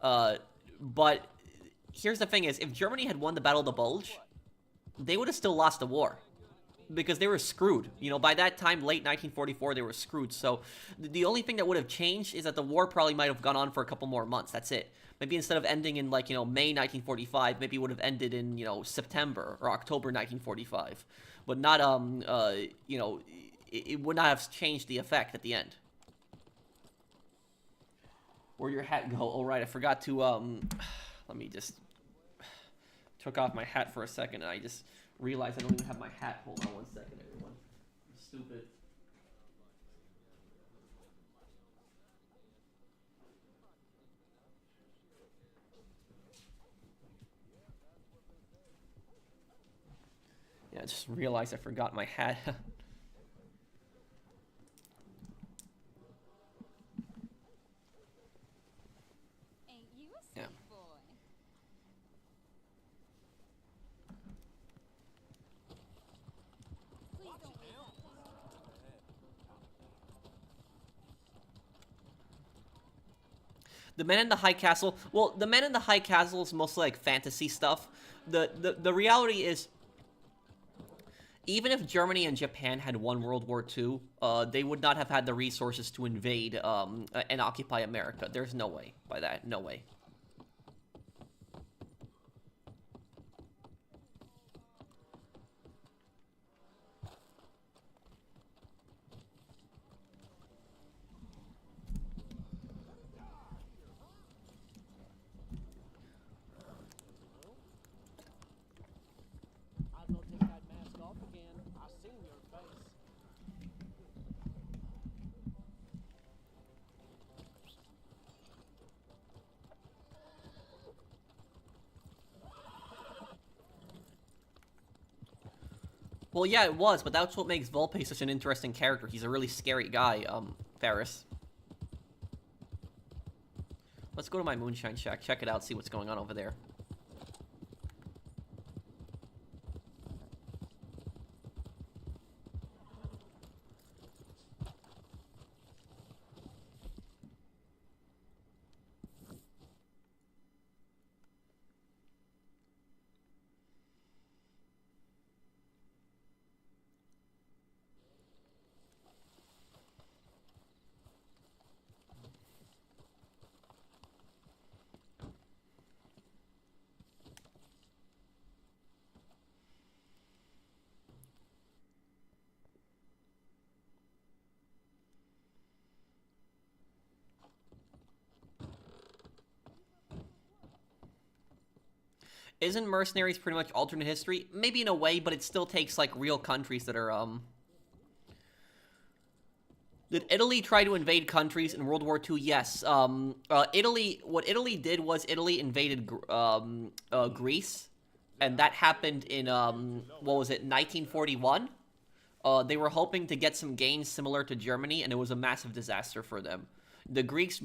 But here's the thing is, if Germany had won the Battle of the Bulge, they would have still lost the war. Because they were screwed. By that time, late 1944, they were screwed. So the only thing that would have changed is that the war probably might have gone on for a couple more months. That's it. Maybe instead of ending in, like, May 1945, maybe it would have ended in, September or October 1945. But not, it would not have changed the effect at the end. Where'd your hat go? Oh, right, I forgot to, let me just... Took off my hat for a second, and I just realized I don't even have my hat. Hold on one second, everyone. I'm stupid. Yeah, I just realized I forgot my hat. Ain't you a Yeah. sweet boy? Please don't leave that thing. The Men in the High Castle. Well, the Men in the High Castle is mostly like fantasy stuff. The reality is, even if Germany and Japan had won World War II, they would not have had the resources to invade and occupy America. There's no way by that. No way. I'll go take that mask off again. I seen your face. Well, yeah, it was, but that's what makes Volpe such an interesting character. He's a really scary guy, Ferris. Let's go to my moonshine shack, check it out, see what's going on over there. Isn't Mercenaries pretty much alternate history? Maybe in a way, but it still takes, like, real countries that are, Did Italy try to invade countries in World War II? Yes. What Italy did was Italy invaded, Greece. And that happened in, what was it, 1941? They were hoping to get some gains similar to Germany, and it was a massive disaster for them. The Greeks,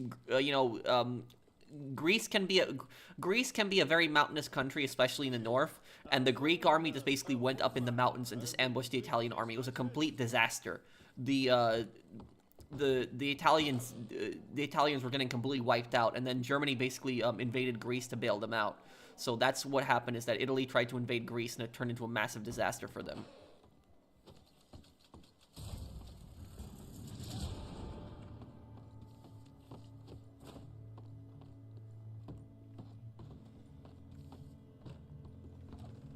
Greece can be a very mountainous country, especially in the north, and the Greek army just basically went up in the mountains and just ambushed the Italian army. It was a complete disaster. The Italians were getting completely wiped out, and then Germany basically invaded Greece to bail them out. So that's what happened, is that Italy tried to invade Greece, and it turned into a massive disaster for them.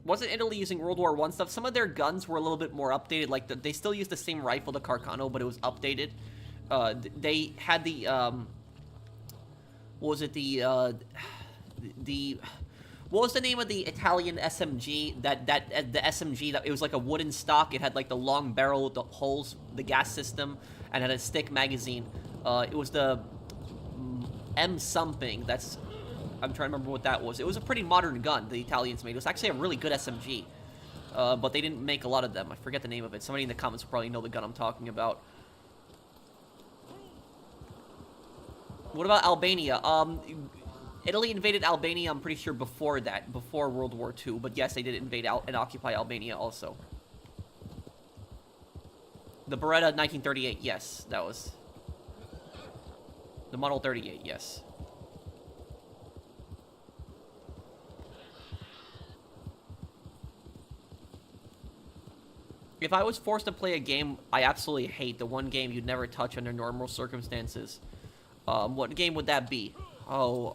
Wasn't Italy using World War I stuff? Some of their guns were a little bit more updated. Like, they still used the same rifle, the Carcano, but it was updated. They had the, what was it, what was the name of the Italian SMG, the SMG, that it was like a wooden stock, it had like the long barrel with the holes, the gas system, and had a stick magazine. It was the M something, I'm trying to remember what that was. It was a pretty modern gun the Italians made. It was actually a really good SMG. But they didn't make a lot of them. I forget the name of it. Somebody in the comments will probably know the gun I'm talking about. What about Albania? Italy invaded Albania, I'm pretty sure, before that. Before World War II. But yes, they did invade and occupy Albania also. The Beretta 1938, yes. That was... the Model 38, yes. If I was forced to play a game I absolutely hate, the one game you'd never touch under normal circumstances, what game would that be? Oh,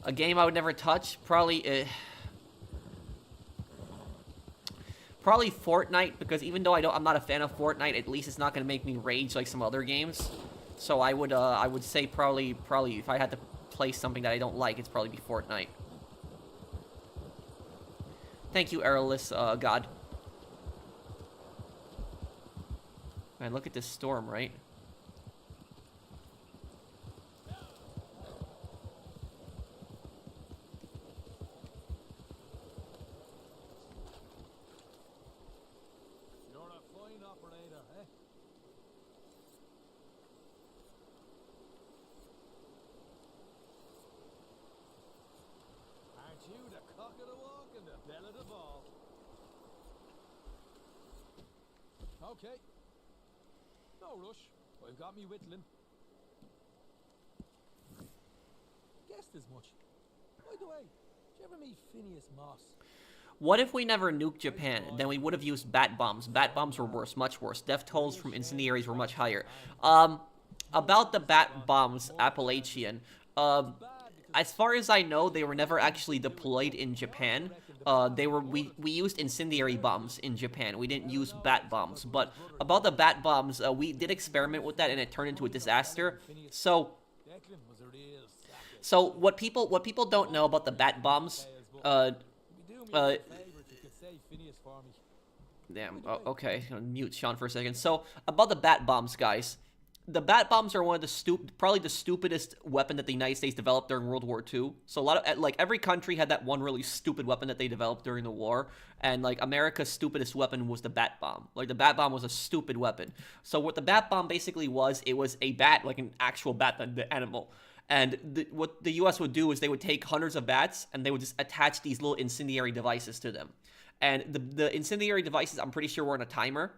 a game I would never touch? Probably Fortnite, because even though I'm not a fan of Fortnite, at least it's not going to make me rage like some other games. So I would say probably if I had to play something that I don't like, it's probably be Fortnite. Thank you, Airless God. Man, look at this storm, right? You're a fine operator, eh? Aren't you the cock of the walk and the belle of the ball? Okay. No rush. I've got me whittling. Guessed as much. By the way, did you ever meet Phineas Moss? What if we never nuked Japan? Then we would have used bat bombs. Bat bombs were worse, much worse. Death tolls from incendiaries were much higher. About the bat bombs, Appalachian. As far as I know, they were never actually deployed in Japan. We used incendiary bombs in Japan. We didn't use bat bombs. But about the bat bombs, we did experiment with that, and it turned into a disaster. So what people don't know about the bat bombs, damn, okay, I'll mute Sean for a second. So, about the bat bombs, guys. The bat bombs are one of the probably the stupidest weapon that the United States developed during World War II. So a lot of, like, every country had that one really stupid weapon that they developed during the war. And, like, America's stupidest weapon was the bat bomb. Like, the bat bomb was a stupid weapon. So what the bat bomb basically was, it was a bat, like an actual bat, the animal. And what the U.S. would do is they would take hundreds of bats, and they would just attach these little incendiary devices to them. And the incendiary devices, I'm pretty sure, were on a timer.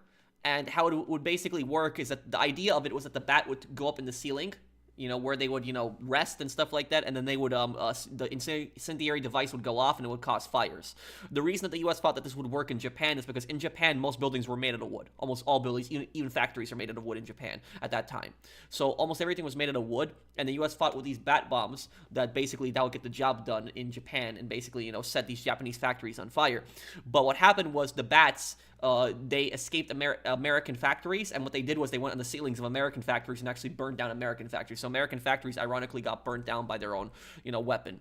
And how it would basically work is that the idea of it was that the bat would go up in the ceiling, where they would, rest and stuff like that, and then they would, the incendiary device would go off and it would cause fires. The reason that the U.S. thought that this would work in Japan is because in Japan, most buildings were made out of wood. Almost all buildings, even factories, are made out of wood in Japan at that time. So almost everything was made out of wood, and the U.S. fought with these bat bombs that basically that would get the job done in Japan and basically, set these Japanese factories on fire. But what happened was the bats, they escaped American factories, and what they did was they went on the ceilings of American factories and actually burned down American factories. So American factories, ironically, got burnt down by their own, weapon.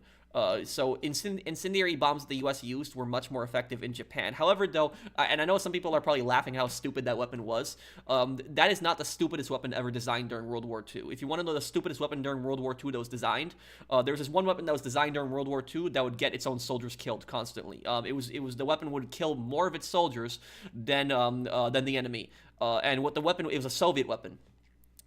So incendiary bombs that the U.S. used were much more effective in Japan. However, though, and I know some people are probably laughing how stupid that weapon was, that is not the stupidest weapon ever designed during World War II. If you want to know the stupidest weapon during World War II that was designed, there was this one weapon that was designed during World War II that would get its own soldiers killed constantly. It was the weapon would kill more of its soldiers than the enemy. And what the weapon, it was a Soviet weapon.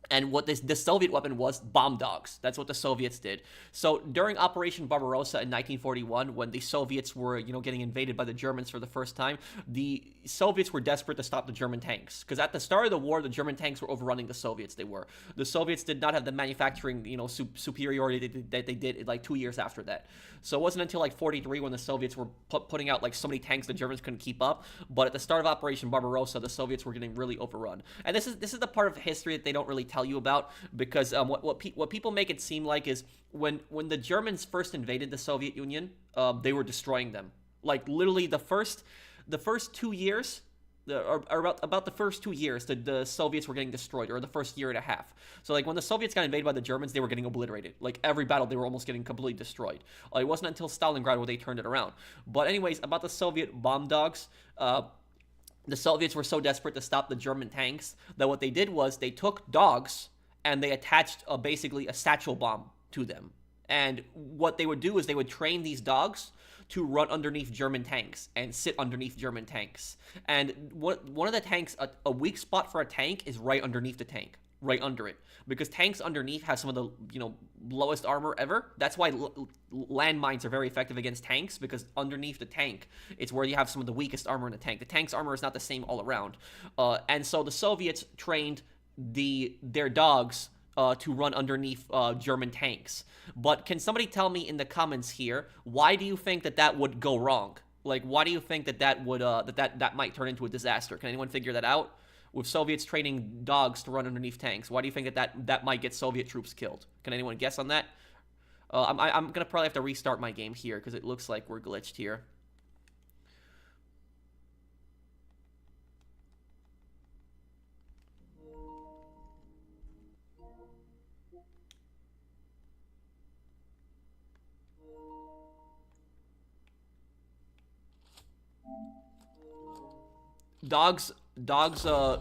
And what the Soviet weapon was, bomb dogs. That's what the Soviets did. So during Operation Barbarossa in 1941, when the Soviets were, getting invaded by the Germans for the first time, the Soviets were desperate to stop the German tanks. Because at the start of the war, the German tanks were overrunning the Soviets. They were. The Soviets did not have the manufacturing, superiority that they did like 2 years after that. So it wasn't until like 43 when the Soviets were putting out like so many tanks the Germans couldn't keep up. But at the start of Operation Barbarossa, the Soviets were getting really overrun. And this is the part of history that they don't really tell you about, because what people make it seem like is when the Germans first invaded the Soviet Union, they were destroying them. Like literally the first 2 years. Or about the first 2 years, the Soviets were getting destroyed, or the first year and a half. So, like, when the Soviets got invaded by the Germans, they were getting obliterated. Like, every battle, they were almost getting completely destroyed. It wasn't until Stalingrad where they turned it around. But anyways, about the Soviet bomb dogs, the Soviets were so desperate to stop the German tanks that what they did was they took dogs and they attached basically a satchel bomb to them. And what they would do is they would train these dogs to run underneath German tanks and sit underneath German tanks. And one of the tanks, a weak spot for a tank is right underneath the tank, right under it. Because tanks underneath have some of the, lowest armor ever. That's why landmines are very effective against tanks, because underneath the tank, it's where you have some of the weakest armor in the tank. The tank's armor is not the same all around. And so the Soviets trained their dogs to run underneath German tanks. But can somebody tell me in the comments here, why do you think that would go wrong? Like, why do you think that would that might turn into a disaster? Can anyone figure that out? With Soviets training dogs to run underneath tanks, why do you think that might get Soviet troops killed? Can anyone guess on that? I'm gonna probably have to restart my game here because it looks like we're glitched here. Dogs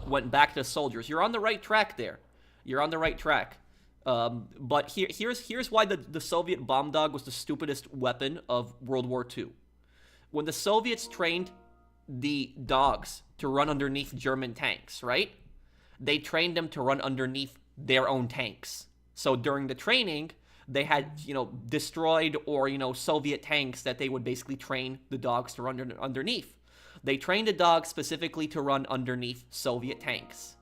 went back to soldiers. You're on the right track there. You're on the right track. But here's why the Soviet bomb dog was the stupidest weapon of World War II. When the Soviets trained the dogs to run underneath German tanks, right? They trained them to run underneath their own tanks. So during the training, they had, destroyed or, Soviet tanks that they would basically train the dogs to run underneath. They trained the dogs specifically to run underneath Soviet tanks.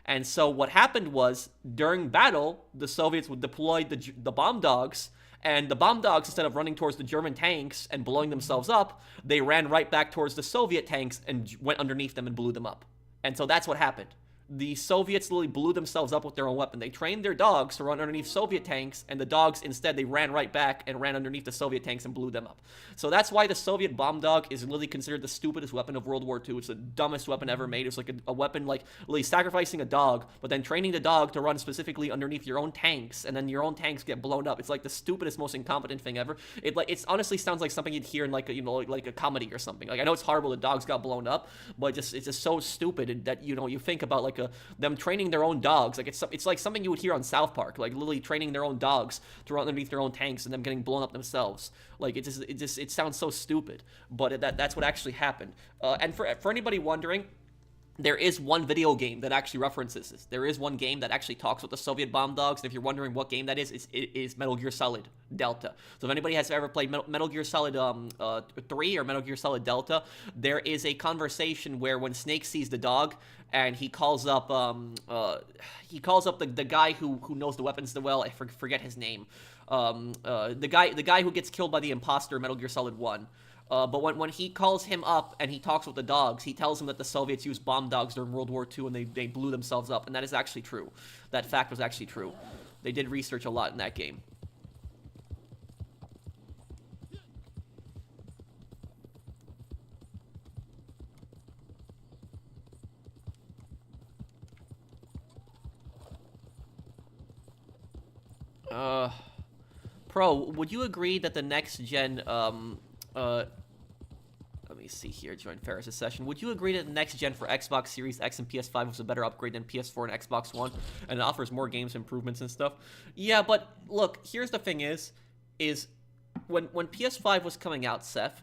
And so what happened was, during battle, the Soviets would deploy the bomb dogs, and the bomb dogs, instead of running towards the German tanks and blowing themselves up, they ran right back towards the Soviet tanks and went underneath them and blew them up. And so that's what happened. The Soviets literally blew themselves up with their own weapon. They trained their dogs to run underneath Soviet tanks, and the dogs, instead, they ran right back and ran underneath the Soviet tanks and blew them up. So that's why the Soviet bomb dog is literally considered the stupidest weapon of World War II. It's the dumbest weapon ever made. It's like a weapon, like, literally sacrificing a dog, but then training the dog to run specifically underneath your own tanks, and then your own tanks get blown up. It's like the stupidest, most incompetent thing ever. It honestly sounds like something you'd hear in, like, like a comedy or something. Like, I know it's horrible the dogs got blown up, but it's just so stupid that, you think about, like, them training their own dogs. Like, it's like something you would hear on South Park, like literally training their own dogs to run underneath their own tanks and them getting blown up themselves. Like, it sounds so stupid, but that's what actually happened. And for anybody wondering, there is one video game that actually references this. There is one game that actually talks with the Soviet bomb dogs, and if you're wondering what game that is, it is Metal Gear Solid Delta. So if anybody has ever played Metal Gear Solid 3 or Metal Gear Solid Delta, there is a conversation where when Snake sees the dog, and he calls up the guy who knows the weapons the well. I forget his name. The guy who gets killed by the imposter in Metal Gear Solid 1. But when he calls him up and he talks with the dogs, he tells him that the Soviets used bomb dogs during World War II and they blew themselves up. And that is actually true. That fact was actually true. They did research a lot in that game. Pro, would you agree that the next gen, let me see here, join Ferris' session. Would you agree that the next gen for Xbox Series X and PS5 was a better upgrade than PS4 and Xbox One, and it offers more games improvements and stuff? Yeah, but look, here's the thing is when PS5 was coming out, Seth,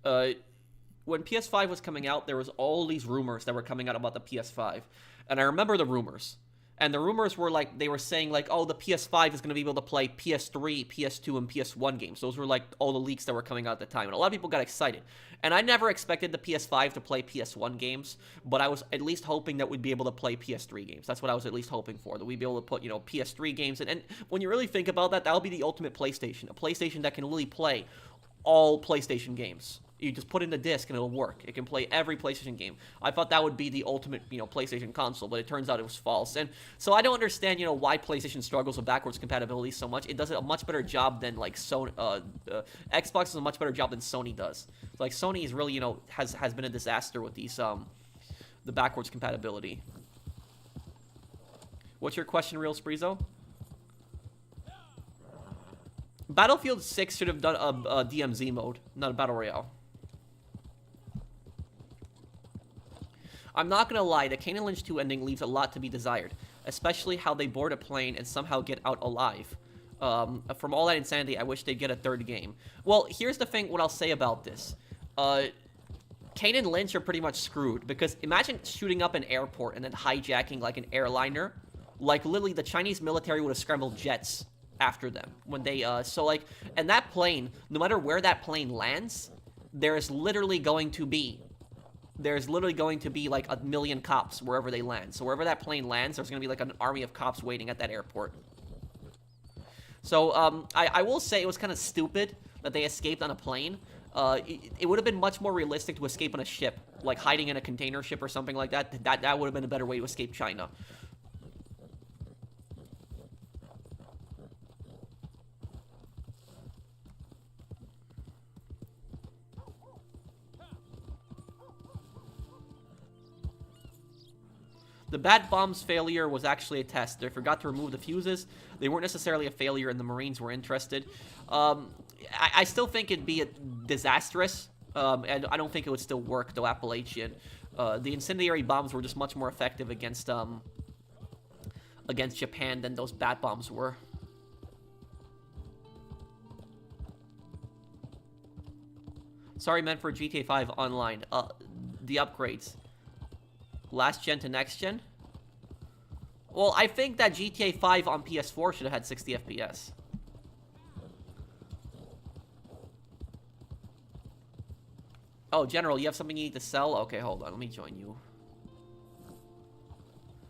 when PS5 was coming out, there was all these rumors that were coming out about the PS5, and I remember the rumors. And the rumors were like, they were saying like, oh, the PS5 is going to be able to play PS3, PS2, and PS1 games. Those were like all the leaks that were coming out at the time. And a lot of people got excited. And I never expected the PS5 to play PS1 games, but I was at least hoping that we'd be able to play PS3 games. That's what I was at least hoping for, that we'd be able to put, you know, PS3 games. And when you really think about that, that'll be the ultimate PlayStation. A PlayStation that can really play all PlayStation games. You just put in the disc and it'll work. It can play every PlayStation game. I thought that would be the ultimate, you know, PlayStation console, but it turns out it was false. And so I don't understand, you know, why PlayStation struggles with backwards compatibility so much. It does a much better job than like Sony. Xbox does a much better job than Sony does. Like Sony is really, you know, has been a disaster with these the backwards compatibility. What's your question, Real Spreezo? Battlefield 6 should have done a DMZ mode, not a Battle Royale. I'm not gonna lie, the Kane and Lynch 2 ending leaves a lot to be desired, especially how they board a plane and somehow get out alive. From all that insanity, I wish they'd get a third game. Well, here's the thing, what I'll say about this. Kane and Lynch are pretty much screwed, because imagine shooting up an airport and then hijacking like an airliner. Like, literally, the Chinese military would have scrambled jets after them when they, so like, and that plane, no matter where that plane lands, there's literally going to be like 1 million cops wherever they land. So wherever that plane lands, there's going to be like an army of cops waiting at that airport. So, I will say it was kind of stupid that they escaped on a plane. It would have been much more realistic to escape on a ship, like hiding in a container ship or something like that. That would have been a better way to escape China. The Bat Bomb's failure was actually a test. They forgot to remove the fuses. They weren't necessarily a failure, and the Marines were interested. I still think it'd be disastrous, and I don't think it would still work, though, Appalachian. The incendiary bombs were just much more effective against Japan than those Bat Bombs were. Sorry, meant for GTA 5 Online. The upgrades. Last gen to next gen? Well, I think that GTA 5 on PS4 should have had 60 FPS. Oh, General, you have something you need to sell? Okay, hold on. Let me join you.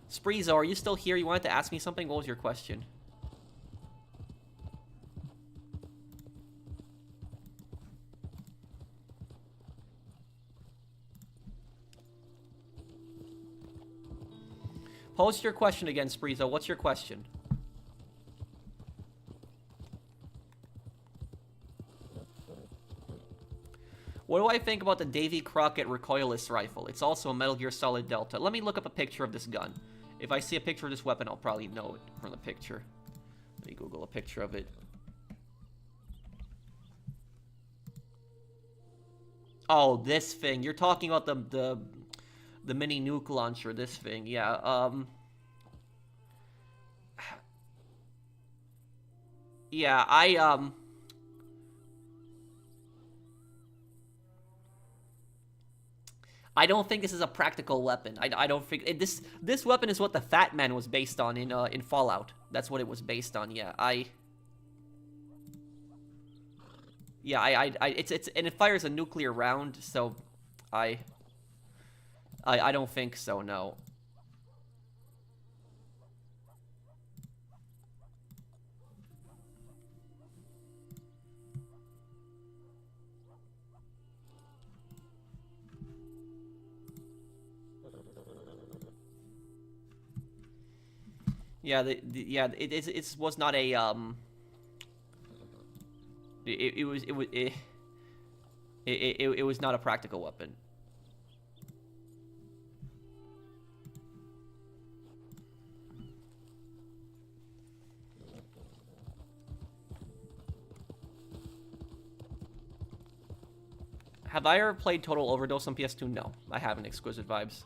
Spreezo, are you still here? You wanted to ask me something? What was your question? Post your question again, Spreezo. What's your question? What do I think about the Davy Crockett recoilless rifle? It's also a Metal Gear Solid Delta. Let me look up a picture of this gun. If I see a picture of this weapon, I'll probably know it from the picture. Let me Google a picture of it. Oh, this thing. You're talking about the mini nuke launcher, this thing, yeah, yeah, I don't think this is a practical weapon. I don't think this weapon is what the Fat Man was based on in Fallout. That's what it was based on. Yeah, it's and it fires a nuclear round, so I don't think so, no. Yeah, it was not a it was not a practical weapon. Have I ever played Total Overdose on PS2? No, I haven't. Exquisite Vibes.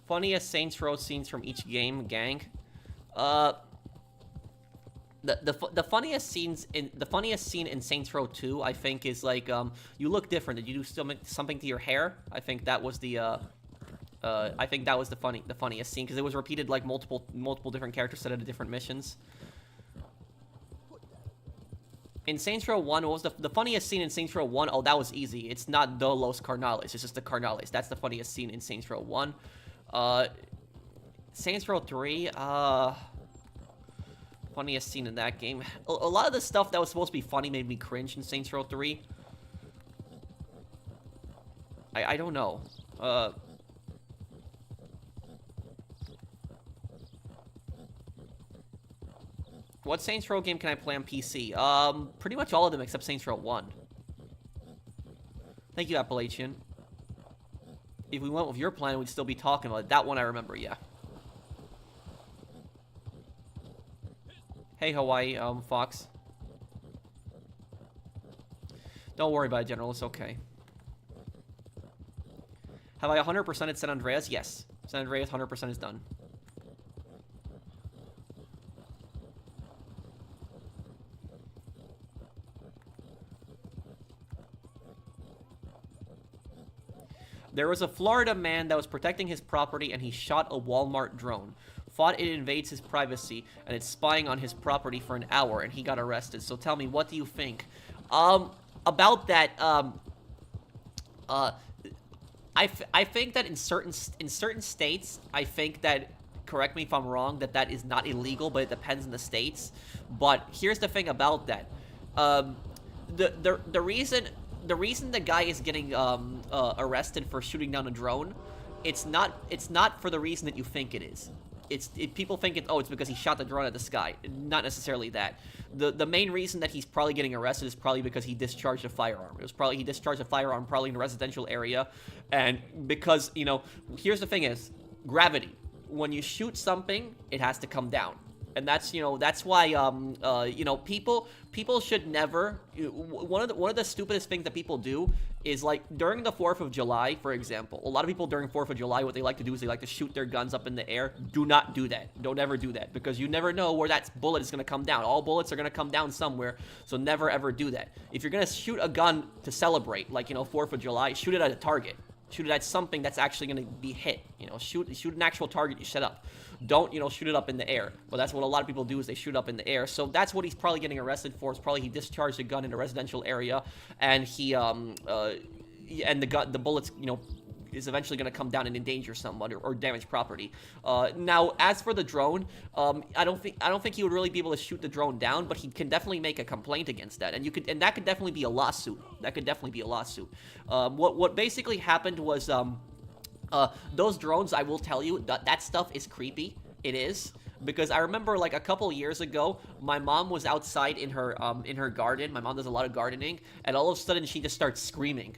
Funniest Saints Row scenes from each game, gang. The funniest scene in Saints Row 2, I think, is like you look different. Did you do something to your hair? I think that was the funniest scene because it was repeated like multiple different characters said at different missions. In Saints Row 1, what was the funniest scene in Saints Row 1? Oh, that was easy. It's not the Los Carnales. It's just the Carnales. That's the funniest scene in Saints Row 1. Saints Row 3, funniest scene in that game. A lot of the stuff that was supposed to be funny made me cringe in Saints Row 3. I don't know. What Saints Row game can I play on PC? Pretty much all of them except Saints Row 1. Thank you, Appalachian. If we went with your plan, we'd still be talking about it. That one I remember, yeah. Hey, Hawaii, Fox. Don't worry about it, General. It's okay. Have I 100%ed San Andreas? Yes. San Andreas 100% is done. There was a Florida man that was protecting his property and he shot a Walmart drone. Thought it invades his privacy and it's spying on his property for an hour and he got arrested. So tell me, what do you think? About that, I think that in certain states, I think that, correct me if I'm wrong, that is not illegal, but it depends on the states. But here's the thing about that. The reason the guy is getting arrested for shooting down a drone, it's not for the reason that you think it is. People think it's because he shot the drone at the sky. Not necessarily that. The main reason that he's probably getting arrested is probably because he discharged a firearm. He discharged a firearm probably in a residential area, and because, you know, here's the thing is, gravity. When you shoot something, it has to come down. And that's, you know, that's why, you know, people should never, one of the stupidest things that people do is, like, during the 4th of July, for example, a lot of people during 4th of July, what they like to do is they like to shoot their guns up in the air. Do not do that. Don't ever do that, because you never know where that bullet is going to come down. All bullets are going to come down somewhere, so never ever do that. If you're going to shoot a gun to celebrate, like, you know, 4th of July, shoot it at a target. Shoot it at something that's actually going to be hit. You know, shoot an actual target you set up. Don't, you know, shoot it up in the air. Well, that's what a lot of people do, is they shoot up in the air. So that's what he's probably getting arrested for. Is probably he discharged a gun in a residential area, and he and the bullets, you know, is eventually going to come down and endanger someone or damage property. Now, as for the drone, I don't think he would really be able to shoot the drone down, but he can definitely make a complaint against that, and that could definitely be a lawsuit. What basically happened was those drones, I will tell you, that stuff is creepy. It is. Because I remember, like, a couple years ago, my mom was outside in her garden. My mom does a lot of gardening, and all of a sudden she just starts screaming.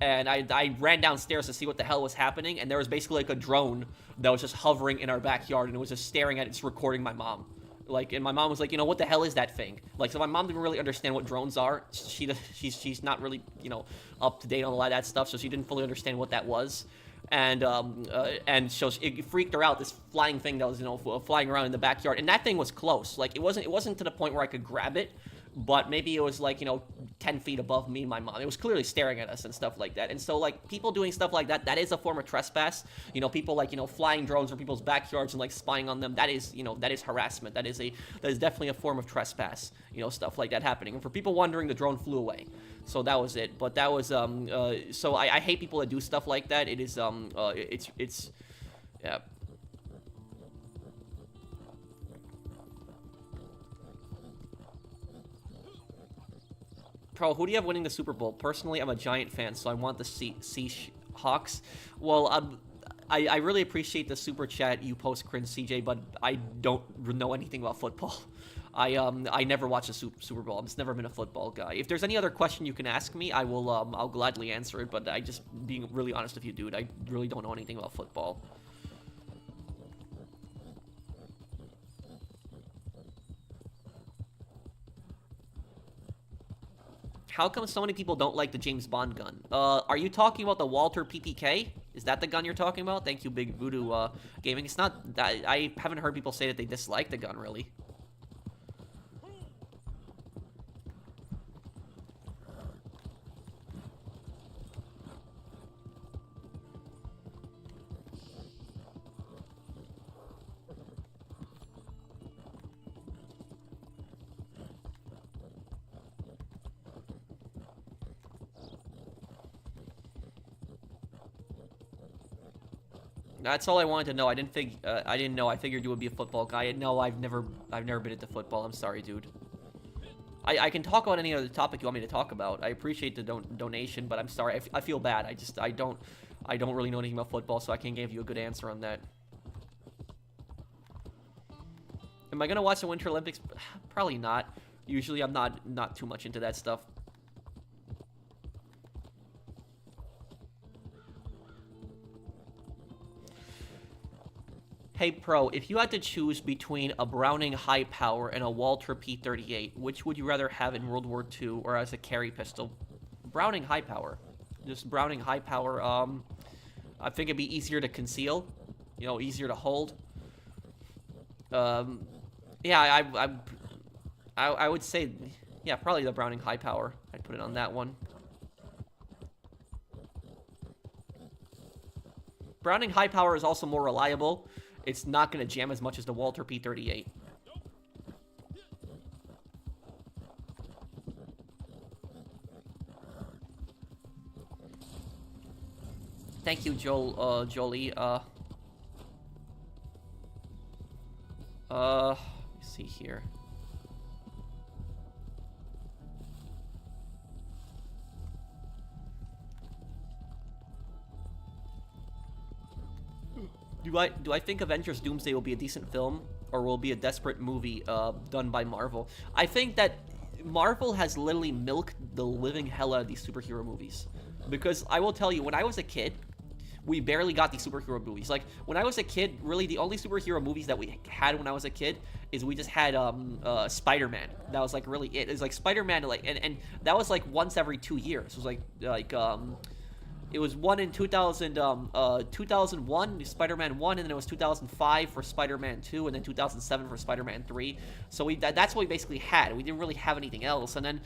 And I ran downstairs to see what the hell was happening, and there was basically, like, a drone that was just hovering in our backyard, and it was just staring at it, just recording my mom. Like, and my mom was like, you know, what the hell is that thing? Like, so my mom didn't really understand what drones are. She's not really, you know, up to date on a lot of that stuff, so she didn't fully understand what that was. And so it freaked her out, this flying thing that was, you know, flying around in the backyard. And that thing was close. Like, it wasn't to the point where I could grab it, but maybe it was, like, you know, 10 feet above me and my mom. It was clearly staring at us and stuff like that. And so, like, people doing stuff like that, that is a form of trespass. You know, people, like, you know, flying drones from people's backyards and, like, spying on them. That is, you know, that is harassment. That is definitely a form of trespass. You know, stuff like that happening. And for people wondering, the drone flew away. So that was it. But that was, so I hate people that do stuff like that. It is, it's, yeah. Pro, who do you have winning the Super Bowl? Personally, I'm a Giant fan, so I want the Seahawks. Well, I really appreciate the super chat you post, Cringe CJ, but I don't know anything about football. I never watch a Super Bowl. I've just never been a football guy. If there's any other question you can ask me, I will I'll gladly answer it. But I just, being really honest with you, dude, I really don't know anything about football. How come so many people don't like the James Bond gun? Are you talking about the Walter PPK? Is that the gun you're talking about? Thank you, Big Voodoo Gaming. It's not... I haven't heard people say that they dislike the gun, really. That's all I wanted to know. I didn't know. I figured you would be a football guy. No, I've never been into football. I'm sorry, dude. I can talk about any other topic you want me to talk about. I appreciate the donation, but I'm sorry. I feel bad. I don't really know anything about football, so I can't give you a good answer on that. Am I gonna watch the Winter Olympics? Probably not. Usually, I'm not too much into that stuff. Hey, Pro, if you had to choose between a Browning High Power and a Walter P38, which would you rather have in World War II or as a carry pistol? Browning High Power. Just Browning High Power. I think it'd be easier to conceal. You know, easier to hold. Yeah, I would say, yeah, probably the Browning High Power. I'd put it on that one. Browning High Power is also more reliable. It's not going to jam as much as the Walter P38. Thank you, Jolie. Let me see here. Do I think Avengers Doomsday will be a decent film, or will it be a desperate movie done by Marvel? I think that Marvel has literally milked the living hell out of these superhero movies. Because I will tell you, when I was a kid, we barely got these superhero movies. Like, when I was a kid, really the only superhero movies that we had when I was a kid is we just had Spider-Man. That was like really it. It was like Spider-Man, like, and that was like once every 2 years. It was like it was one in 2001, Spider-Man 1, and then it was 2005 for Spider-Man 2, and then 2007 for Spider-Man 3. So that's what we basically had. We didn't really have anything else. And then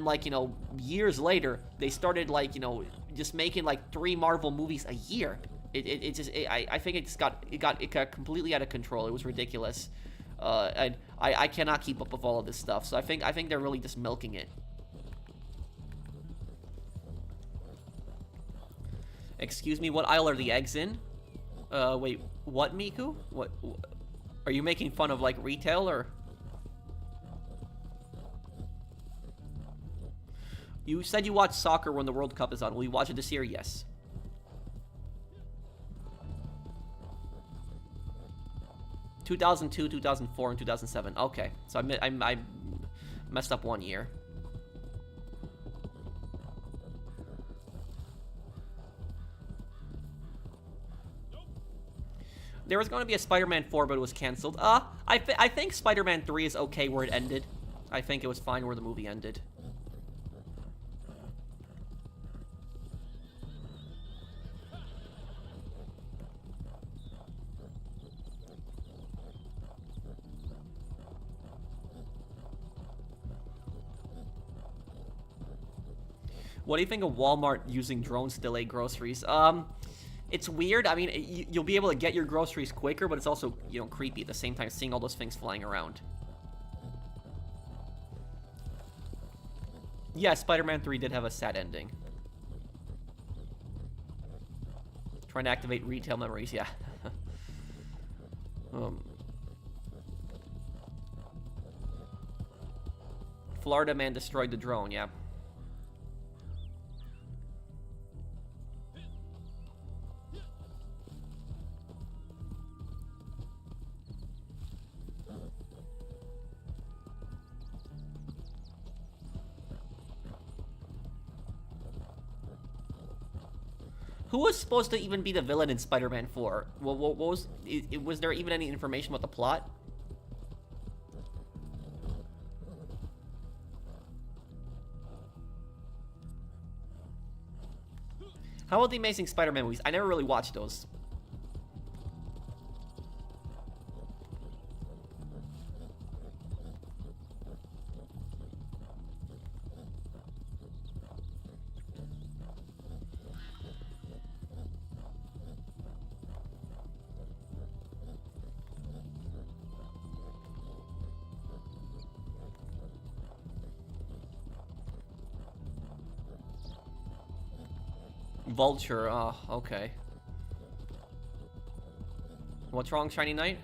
like, you know, years later, they started like, you know, just making like 3 Marvel movies a year. I think it got completely out of control. It was ridiculous. And I cannot keep up with all of this stuff. So I think they're really just milking it. Excuse me, what aisle are the eggs in? Wait, what, Miku? What? Are you making fun of, like, retail, or? You said you watch soccer when the World Cup is on. Will you watch it this year? Yes. (2002, 2004, and 2007). Okay, so I messed up 1 year. There was going to be a Spider-Man 4, but it was canceled. I think Spider-Man 3 is okay where it ended. I think it was fine where the movie ended. What do you think of Walmart using drones to delay groceries? It's weird. I mean, you'll be able to get your groceries quicker, but it's also, you know, creepy at the same time, seeing all those things flying around. Yeah, Spider-Man 3 did have a sad ending. Trying to activate retail memories, yeah. Florida man destroyed the drone, yeah. Who was supposed to even be the villain in Spider-Man 4? What was there even any information about the plot? How about the Amazing Spider-Man movies? I never really watched those. Vulture, oh, okay. What's wrong, Shiny Knight?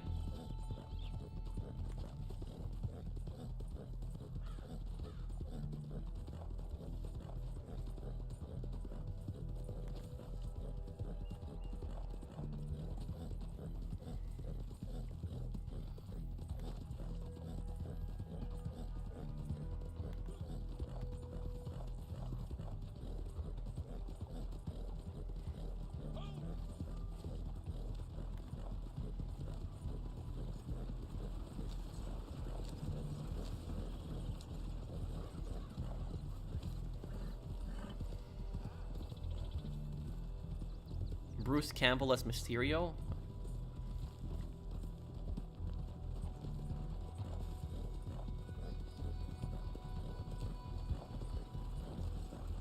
Bruce Campbell as Mysterio?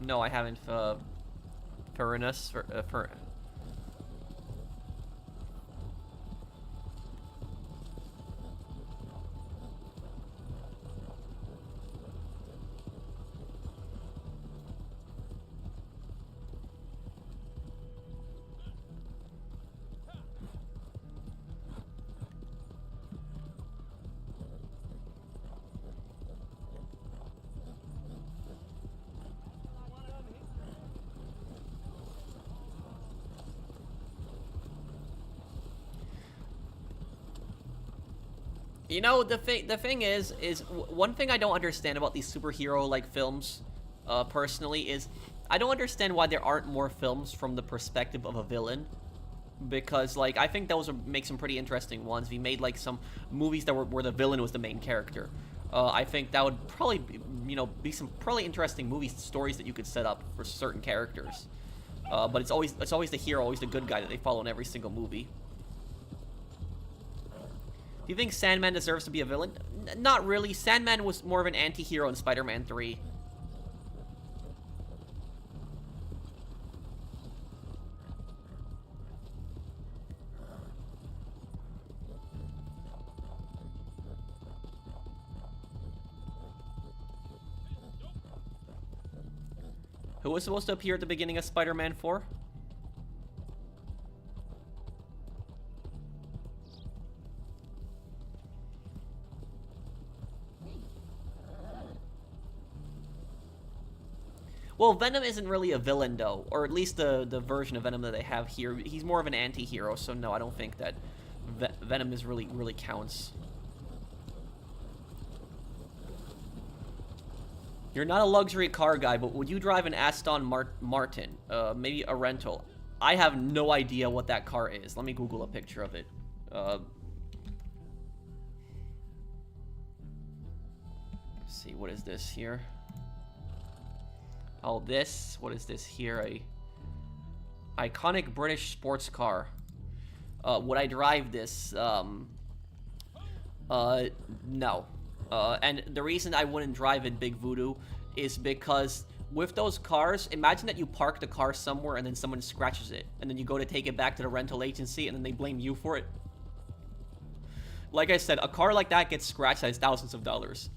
No, I haven't, Furnace, You know, the thing is one thing I don't understand about these superhero-like films, personally, is I don't understand why there aren't more films from the perspective of a villain. Because, like, I think those would make some pretty interesting ones. If you made, like, some movies that where the villain was the main character. I think that would probably, you know, be some probably interesting movie stories that you could set up for certain characters. But it's always the hero, always the good guy that they follow in every single movie. Do you think Sandman deserves to be a villain? Not really. Sandman was more of an anti-hero in Spider-Man 3. Who was supposed to appear at the beginning of Spider-Man 4? Well, Venom isn't really a villain, though. Or at least the version of Venom that they have here. He's more of an anti-hero, so no, I don't think that Venom is really counts. You're not a luxury car guy, but would you drive an Aston Martin? Maybe a rental. I have no idea what that car is. Let me Google a picture of it. Let's see, what is this here? Oh, this. What is this here? A iconic British sports car. Would I drive this? No. And the reason I wouldn't drive it, Big Voodoo, is because with those cars, imagine that you park the car somewhere and then someone scratches it. And then you go to take it back to the rental agency and then they blame you for it. Like I said, a car like that gets scratched, that is thousands of dollars.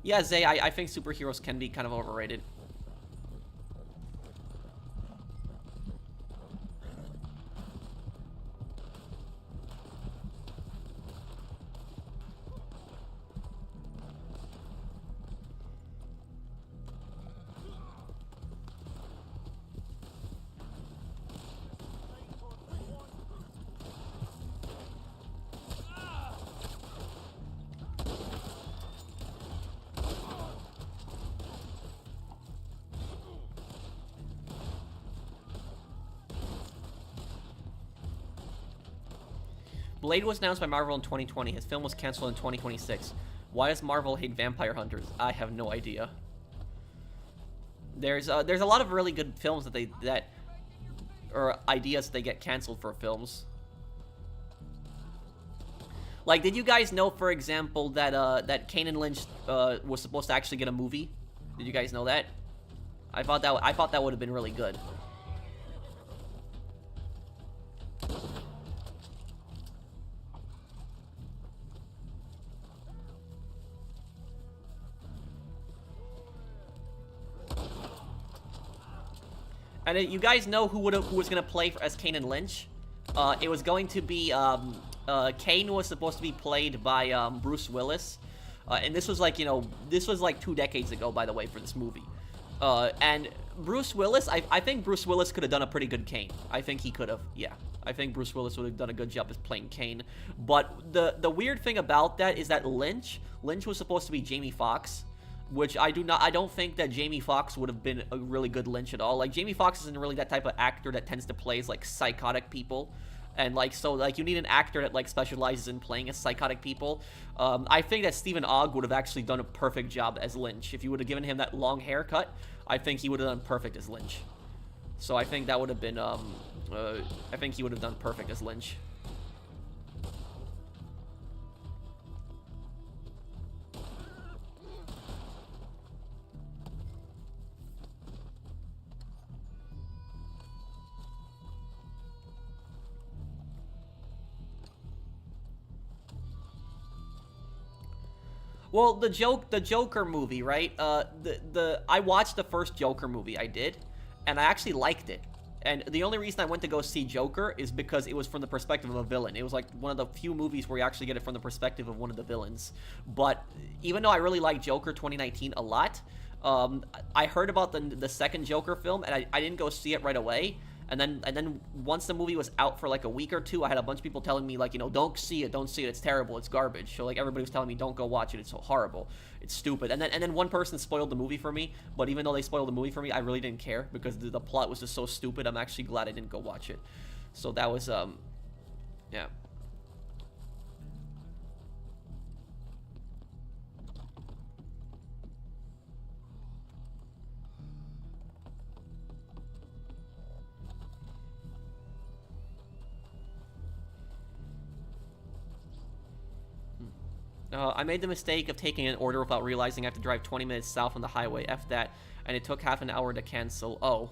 Yeah, Zay, I think superheroes can be kind of overrated. Blade was announced by Marvel in 2020. His film was canceled in 2026. Why does Marvel hate vampire hunters? I have no idea. There's a lot of really good films or ideas that they get canceled for films. Like, did you guys know, for example, that that Kane and Lynch was supposed to actually get a movie? Did you guys know that? I thought that would have been really good. And you guys know who was gonna play as Kane and Lynch? It was going to be Kane was supposed to be played by Bruce Willis, and this was like, you know, this was like 2 decades ago, by the way, for this movie. And Bruce Willis, I think Bruce Willis could have done a pretty good Kane. I think he could have, yeah. I think Bruce Willis would have done a good job as playing Kane. But the weird thing about that is that Lynch was supposed to be Jamie Foxx, which I don't think that Jamie Foxx would have been a really good Lynch at all. Like, Jamie Foxx isn't really that type of actor that tends to play like psychotic people. And like, so like, you need an actor that like specializes in playing as psychotic people. I think that Stephen Ogg would have actually done a perfect job as Lynch. If you would have given him that long haircut, I think he would have done perfect as Lynch. So I think that would have been, I think he would have done perfect as Lynch. Well, the Joker movie, right? I watched the first Joker movie, I did, and I actually liked it. And the only reason I went to go see Joker is because it was from the perspective of a villain. It was like one of the few movies where you actually get it from the perspective of one of the villains. But even though I really like Joker 2019 a lot, I heard about the second Joker film, and I didn't go see it right away. And then once the movie was out for like a week or two, I had a bunch of people telling me like, you know, don't see it, it's terrible, it's garbage. So like, everybody was telling me, don't go watch it, it's so horrible, it's stupid. And then one person spoiled the movie for me, but even though they spoiled the movie for me, I really didn't care because the plot was just so stupid. I'm actually glad I didn't go watch it. So that was yeah. I made the mistake of taking an order without realizing I have to drive 20 minutes south on the highway. F that. And it took half an hour to cancel. Oh.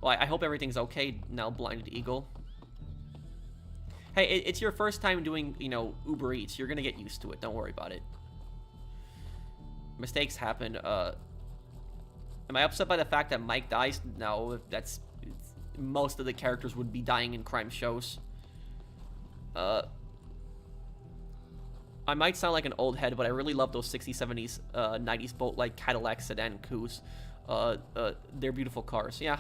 Well, I hope everything's okay now, Blinded Eagle. Hey, it's your first time doing, you know, Uber Eats. You're gonna get used to it. Don't worry about it. Mistakes happen. Am I upset by the fact that Mike dies? No, most of the characters would be dying in crime shows. I might sound like an old head, but I really love those 60s, 70s, 90s boat like Cadillac sedan coups. They're beautiful cars, yeah.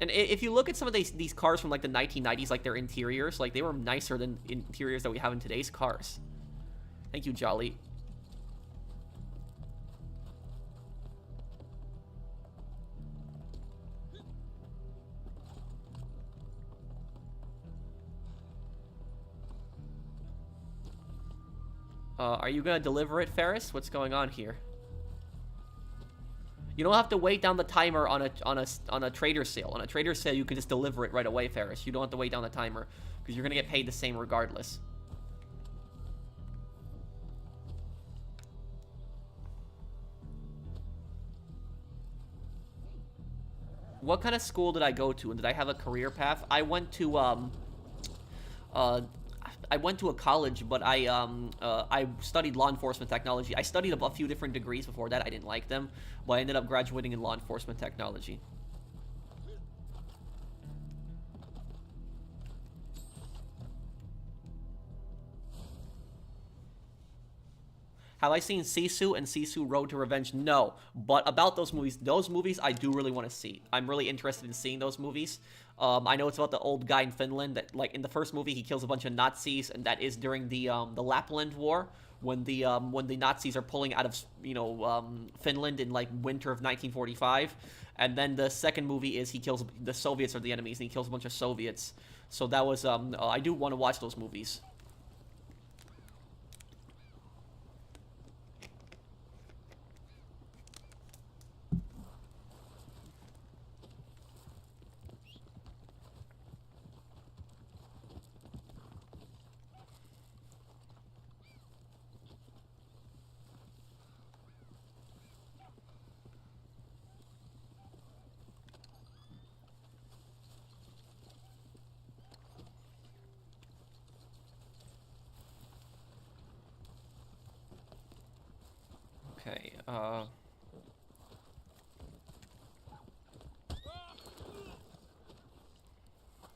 And if you look at some of these cars from like the 1990s, like their interiors, like they were nicer than interiors that we have in today's cars. Thank you, Jolly. Are you gonna deliver it, Ferris? What's going on here? You don't have to wait down the timer on a trader sale. On a trader sale, you can just deliver it right away, Ferris. You don't have to wait down the timer because you're gonna get paid the same regardless. What kind of school did I go to, and did I have a career path? I went to a college, but I studied law enforcement technology. I studied a few different degrees before that. I didn't like them, but I ended up graduating in law enforcement technology. Have I seen Sisu and Sisu Road to Revenge? No. But about those movies I do really want to see. I'm really interested in seeing those movies. I know it's about the old guy in Finland that, like, in the first movie, he kills a bunch of Nazis, and that is during the Lapland War, when the Nazis are pulling out of, you know, Finland in, like, winter of 1945. And then the second movie is he kills the Soviets are the enemies, and he kills a bunch of Soviets. So that was, I do want to watch those movies.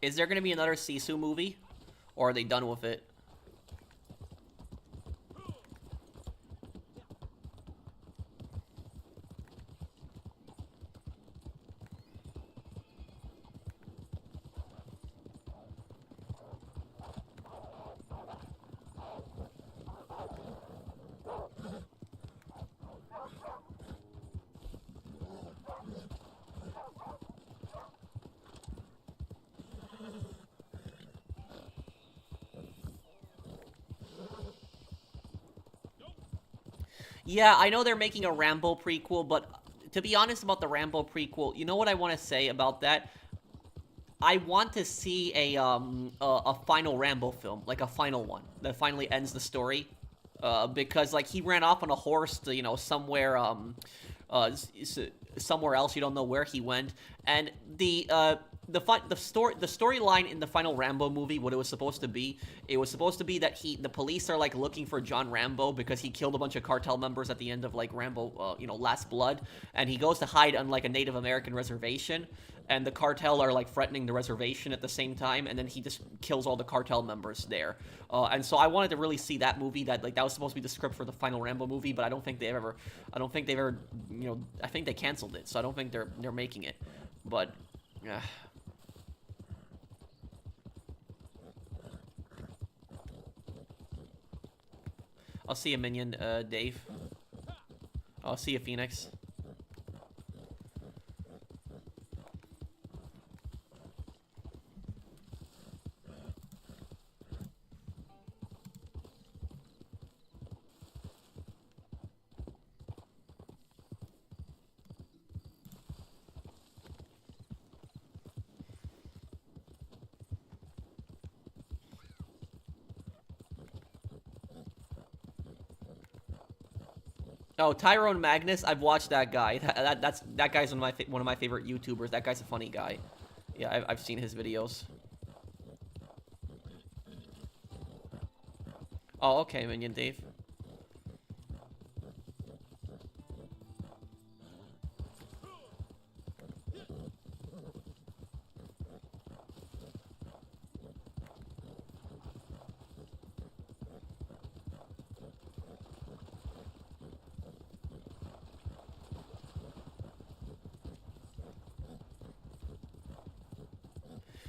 Is there gonna be another Sisu movie? Or are they done with it? Yeah, I know they're making a Rambo prequel, but to be honest about the Rambo prequel, you know what I want to say about that? I want to see a final Rambo film, like a final one that finally ends the story, because like he ran off on a horse to, you know, somewhere somewhere else. You don't know where he went, and the storyline in the final Rambo movie, what it was supposed to be, it was supposed to be that the police are like looking for John Rambo because he killed a bunch of cartel members at the end of like Rambo, you know, Last Blood, and he goes to hide on like a Native American reservation, and the cartel are like threatening the reservation at the same time, and then he just kills all the cartel members there. And so I wanted to really see that movie. That was supposed to be the script for the final Rambo movie, but I don't think they've ever, you know, I think they canceled it, so I don't think they're making it. But I'll see you, Minion, Dave. I'll see you, Phoenix. Oh, Tyrone Magnus, I've watched that guy. That guy's one of my favorite YouTubers. That guy's a funny guy. Yeah, I've seen his videos. Oh, okay, Minion Dave.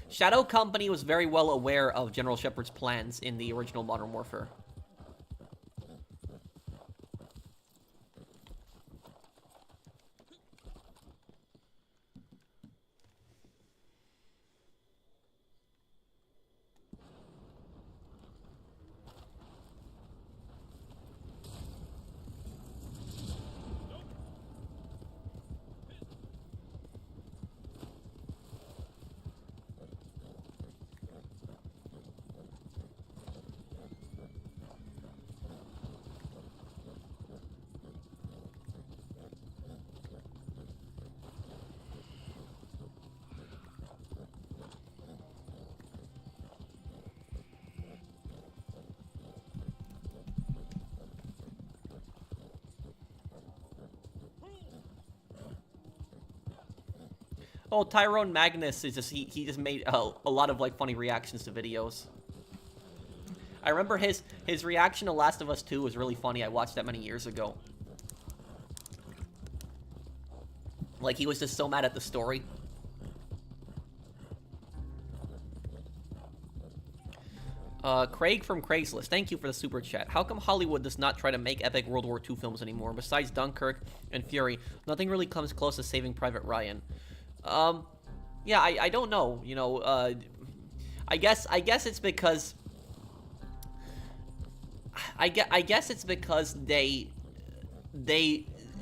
Shadow Company was very well aware of General Shepard's plans in the original Modern Warfare. Oh, Tyrone Magnus is just he just made a lot of like funny reactions to videos. I remember his reaction to Last of Us 2 was really funny. I watched that many years ago. Like he was just so mad at the story. Craig from Craigslist, thank you for the super chat. How come Hollywood does not try to make epic World War II films anymore? Besides Dunkirk and Fury, nothing really comes close to Saving Private Ryan. Yeah, I don't know. You know, I guess it's because I guess it's because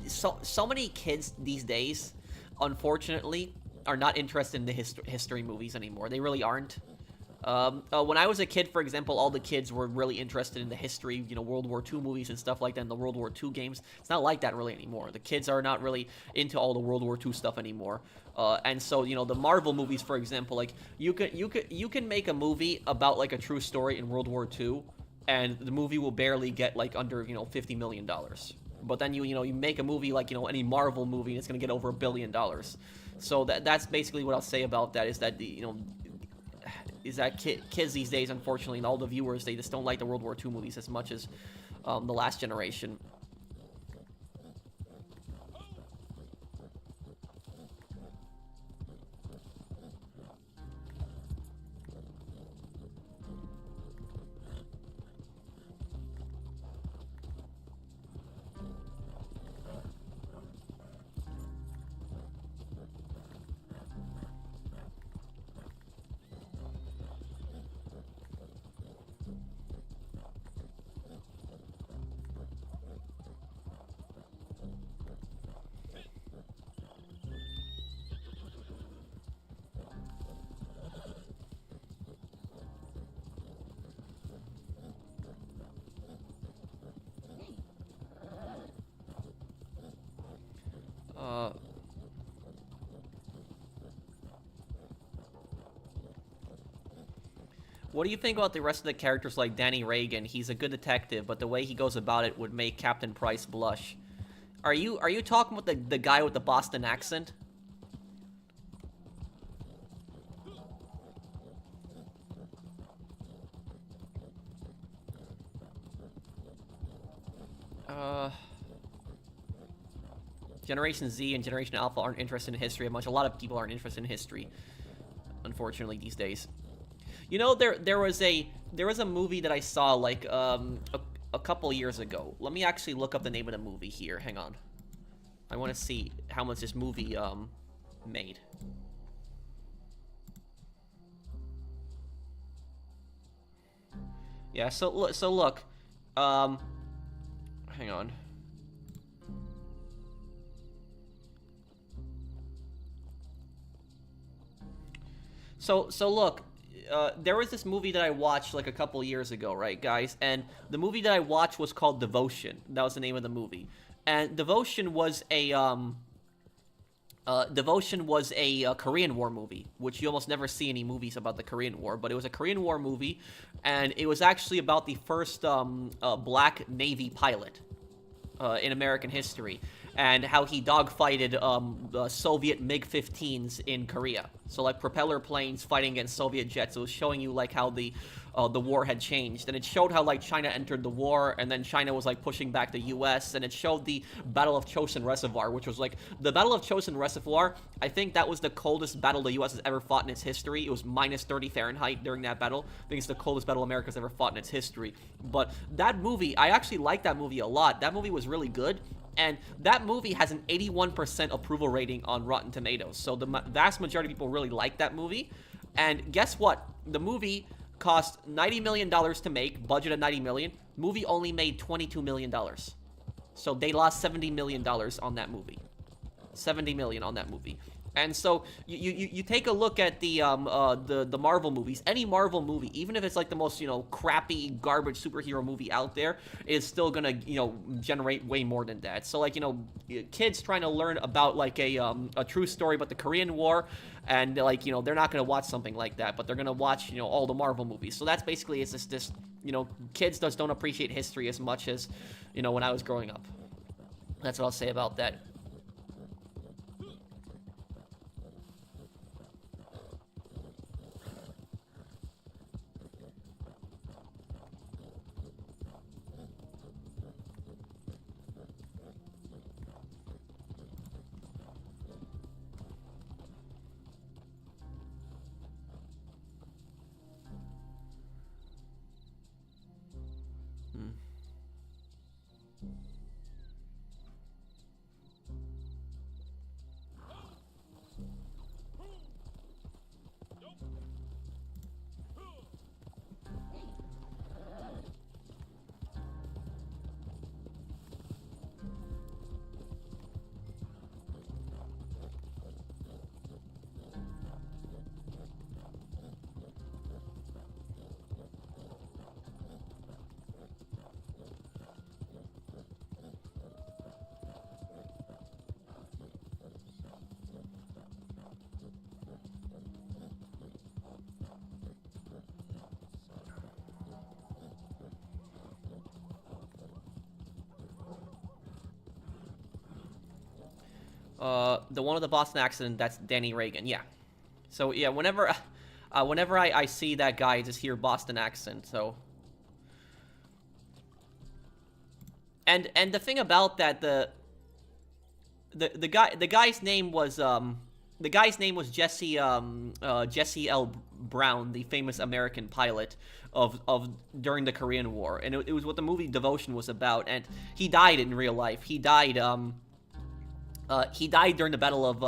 so many kids these days, unfortunately, are not interested in the history movies anymore. They really aren't. When I was a kid, for example, all the kids were really interested in the history, you know, World War II movies and stuff like that, and the World War II games. It's not like that really anymore. The kids are not really into all the World War II stuff anymore. And so, you know, the Marvel movies, for example, like you can make a movie about like a true story in World War II, and the movie will barely get like under, you know, $50 million. But then you make a movie like any Marvel movie, and it's gonna get over $1 billion. So that's basically what I'll say about that. Is that kids these days, unfortunately, and all the viewers, they just don't like the World War II movies as much as the last generation. What do you think about the rest of the characters like Danny Reagan? He's a good detective, but the way he goes about it would make Captain Price blush. Are you talking about the guy with the Boston accent? Generation Z and Generation Alpha aren't interested in history as much. A lot of people aren't interested in history, unfortunately, these days. You know, there was a movie that I saw like a couple years ago. Let me actually look up the name of the movie here. Hang on. I want to see how much this movie made. Yeah. So look. Hang on. So look, there was this movie that I watched like a couple years ago, right, guys? And the movie that I watched was called Devotion. That was the name of the movie. And Devotion was a Korean War movie, which you almost never see any movies about the Korean War. But it was a Korean War movie, and it was actually about the first black Navy pilot in American history, and how he dogfighted Soviet MiG-15s in Korea. So like propeller planes fighting against Soviet jets. It was showing you like how the war had changed, and it showed how like China entered the war, and then China was like pushing back the U.S. And it showed the Battle of Chosin Reservoir, which was like the Battle of Chosin Reservoir. I think that was the coldest battle the U.S. has ever fought in its history. It was minus 30 Fahrenheit during that battle. I think it's the coldest battle America's ever fought in its history. But that movie, I actually liked that movie a lot. That movie was really good. And that movie has an 81% approval rating on Rotten Tomatoes. So the vast majority of people really like that movie. And guess what? The movie cost $90 million to make, budget of $90 million. Movie only made $22 million. So they lost $70 million on that movie. $70 million on that movie. And so you take a look at the Marvel movies. Any Marvel movie, even if it's like the most crappy garbage superhero movie out there, is still gonna generate way more than that. So like kids trying to learn about like a true story about the Korean War, and like they're not gonna watch something like that, but they're gonna watch all the Marvel movies. So that's basically it's just this kids just don't appreciate history as much as when I was growing up. That's what I'll say about that. The one with the Boston accent, that's Danny Reagan, yeah. So, yeah, whenever I see that guy, I just hear Boston accent, so... And the thing about that, the guy's name was Jesse L. Brown, the famous American pilot of during the Korean War, and it was what the movie Devotion was about. And he died in real life. He died during the Battle of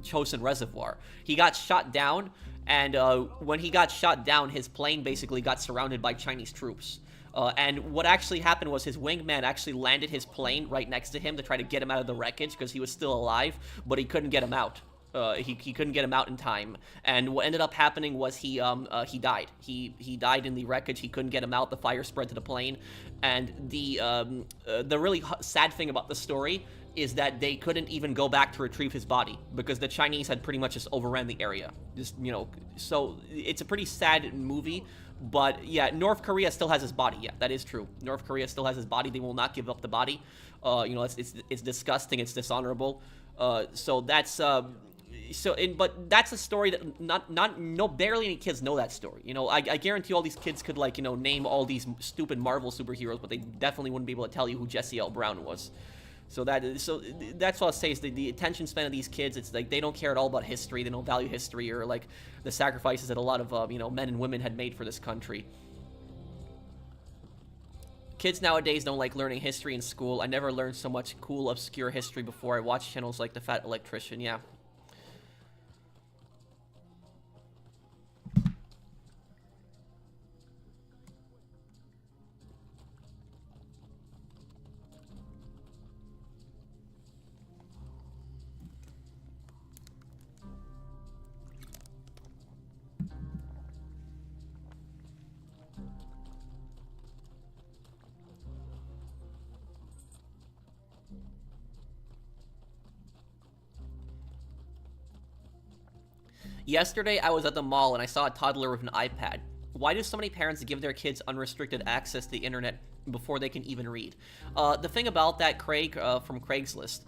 Chosin Reservoir. He got shot down, and when he got shot down, his plane basically got surrounded by Chinese troops. And what actually happened was his wingman actually landed his plane right next to him to try to get him out of the wreckage because he was still alive, but he couldn't get him out. He couldn't get him out in time, and what ended up happening was he died. He died in the wreckage. He couldn't get him out. The fire spread to the plane, and the really sad thing about the story is that they couldn't even go back to retrieve his body because the Chinese had pretty much just overran the area. Just, you know, so it's a pretty sad movie. But yeah, North Korea still has his body. Yeah, that is true. North Korea still has his body. They will not give up the body. You know, it's disgusting. It's dishonorable. So that's but that's a story that barely any kids know that story. You know, I guarantee all these kids could, like, you know, name all these stupid Marvel superheroes, but they definitely wouldn't be able to tell you who Jesse L. Brown was. So that's what I'll say is the attention span of these kids. It's like they don't care at all about history. They don't value history or like the sacrifices that a lot of you know, men and women had made for this country. Kids nowadays don't like learning history in school. I never learned so much cool, obscure history before. I watch channels like The Fat Electrician. Yeah. Yesterday, I was at the mall and I saw a toddler with an iPad. Why do so many parents give their kids unrestricted access to the internet before they can even read? The thing about that, Craig, from Craigslist,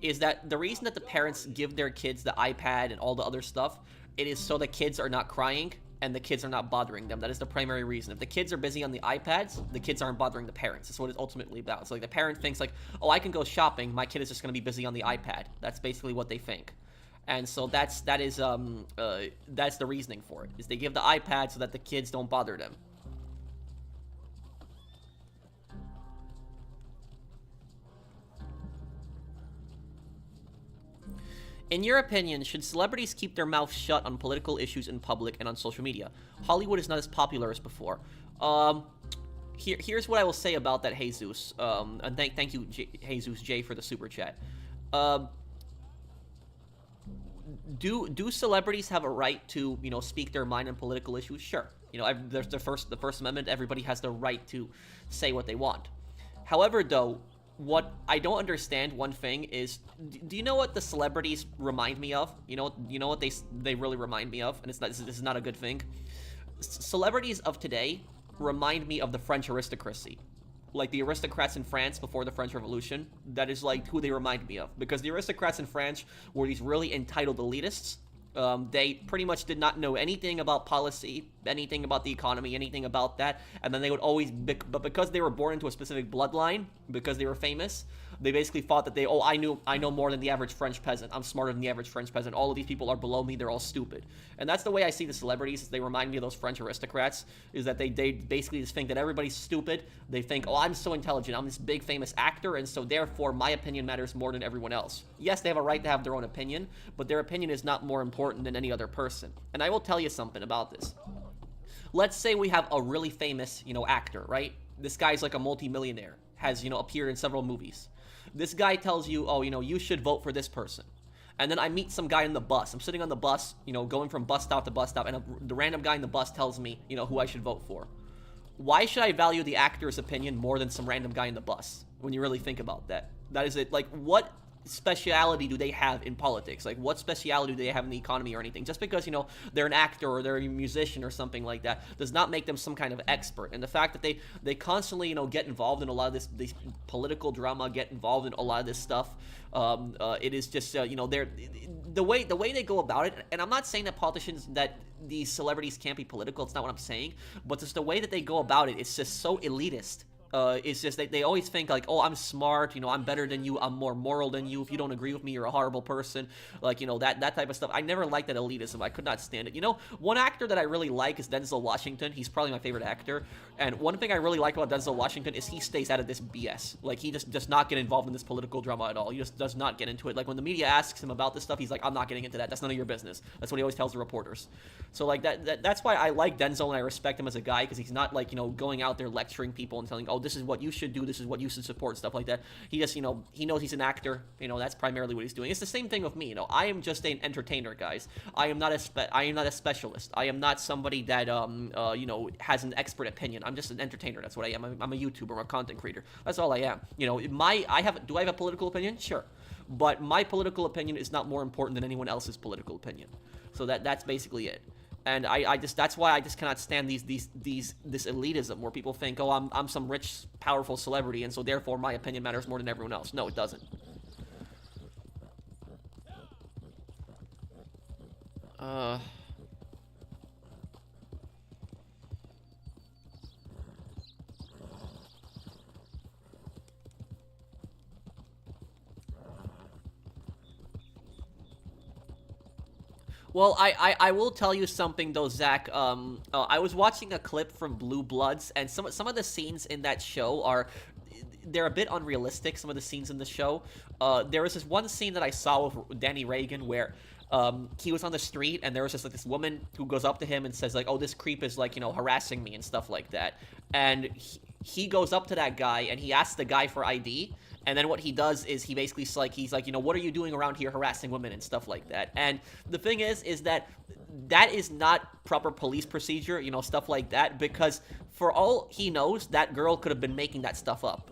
is that the reason that the parents give their kids the iPad and all the other stuff, it is so the kids are not crying and the kids are not bothering them. That is the primary reason. If the kids are busy on the iPads, the kids aren't bothering the parents. That's what it's ultimately about. So like the parent thinks like, oh, I can go shopping. My kid is just going to be busy on the iPad. That's basically what they think. And so that's the reasoning for it, is they give the iPad so that the kids don't bother them. In your opinion, should celebrities keep their mouths shut on political issues in public and on social media? Hollywood is not as popular as before. Here's what I will say about that, Jesus. And thank you, Jesus J, for the super chat. Do celebrities have a right to, you know, speak their mind on political issues? Sure. You know, there's the First Amendment. Everybody has the right to say what they want. However, though, what I don't understand, one thing is, do you know what the celebrities remind me of? You know what they really remind me of, and this is not a good thing. Celebrities of today remind me of the French aristocracy. Like the aristocrats in France before the French Revolution, that is like who they remind me of. Because the aristocrats in France were these really entitled elitists. They pretty much did not know anything about policy, anything about the economy, anything about that. And then they would always, but because they were born into a specific bloodline, because they were famous, they basically thought that I know more than the average French peasant. I'm smarter than the average French peasant. All of these people are below me. They're all stupid. And that's the way I see the celebrities. They remind me of those French aristocrats, is that they basically just think that everybody's stupid. They think, oh, I'm so intelligent. I'm this big famous actor, and so therefore my opinion matters more than everyone else. Yes, they have a right to have their own opinion, but their opinion is not more important than any other person. And I will tell you something about this. Let's say we have a really famous, you know, actor, right? This guy's like a multi-millionaire, has, you know, appeared in several movies. This guy tells you, oh, you know, you should vote for this person. And then I meet some guy in the bus. I'm sitting on the bus, you know, going from bus stop to bus stop, and the random guy in the bus tells me, you know, who I should vote for. Why should I value the actor's opinion more than some random guy in the bus? When you really think about that. That is it. Like, what speciality do they have in politics? Like, what speciality do they have in the economy or anything? Just because, you know, they're an actor or they're a musician or something like that does not make them some kind of expert. And the fact that they constantly, you know, get involved in a lot of this political drama, get involved in a lot of this stuff, it is just, you know, the way they go about it. And I'm not saying that politicians, that these celebrities can't be political. It's not what I'm saying. But just the way that they go about it, it's just so elitist. It's just they always think like, oh, I'm smart, you know, I'm better than you, I'm more moral than you. If you don't agree with me, you're a horrible person. Like, you know, that type of stuff. I never liked that elitism. I could not stand it. You know, one actor that I really like is Denzel Washington. He's probably my favorite actor. And one thing I really like about Denzel Washington is he stays out of this BS. Like, he just does not get involved in this political drama at all. He just does not get into it. Like, when the media asks him about this stuff, he's like, I'm not getting into that. That's none of your business. That's what he always tells the reporters. So, like, that's why I like Denzel and I respect him as a guy, because he's not, like, you know, going out there lecturing people and telling, oh, this is what you should do, this is what you should support, stuff like that. He just, you know, he knows he's an actor. You know, that's primarily what he's doing. It's the same thing with me. You know, I am just an entertainer, guys. I am not a specialist. I am not somebody that you know, has an expert opinion. I'm just an entertainer. That's what I am. I'm a YouTuber. I'm a content creator. That's all I am. You know, do I have a political opinion? Sure, but my political opinion is not more important than anyone else's political opinion. So that's basically it. And that's why I just cannot stand this elitism where people think, oh, I'm some rich, powerful celebrity, and so therefore my opinion matters more than everyone else. No, it doesn't. Well, I will tell you something though, Zach. I was watching a clip from Blue Bloods, and some of the scenes in that show they're a bit unrealistic. Some of the scenes in the show. There was this one scene that I saw with Danny Reagan where he was on the street, and there was just like this woman who goes up to him and says like, oh, this creep is like, you know, harassing me and stuff like that. And he goes up to that guy and he asks the guy for ID. And then what he does is he basically he's like, you know, what are you doing around here harassing women and stuff like that. And the thing is that is not proper police procedure, you know, stuff like that, because for all he knows, that girl could have been making that stuff up.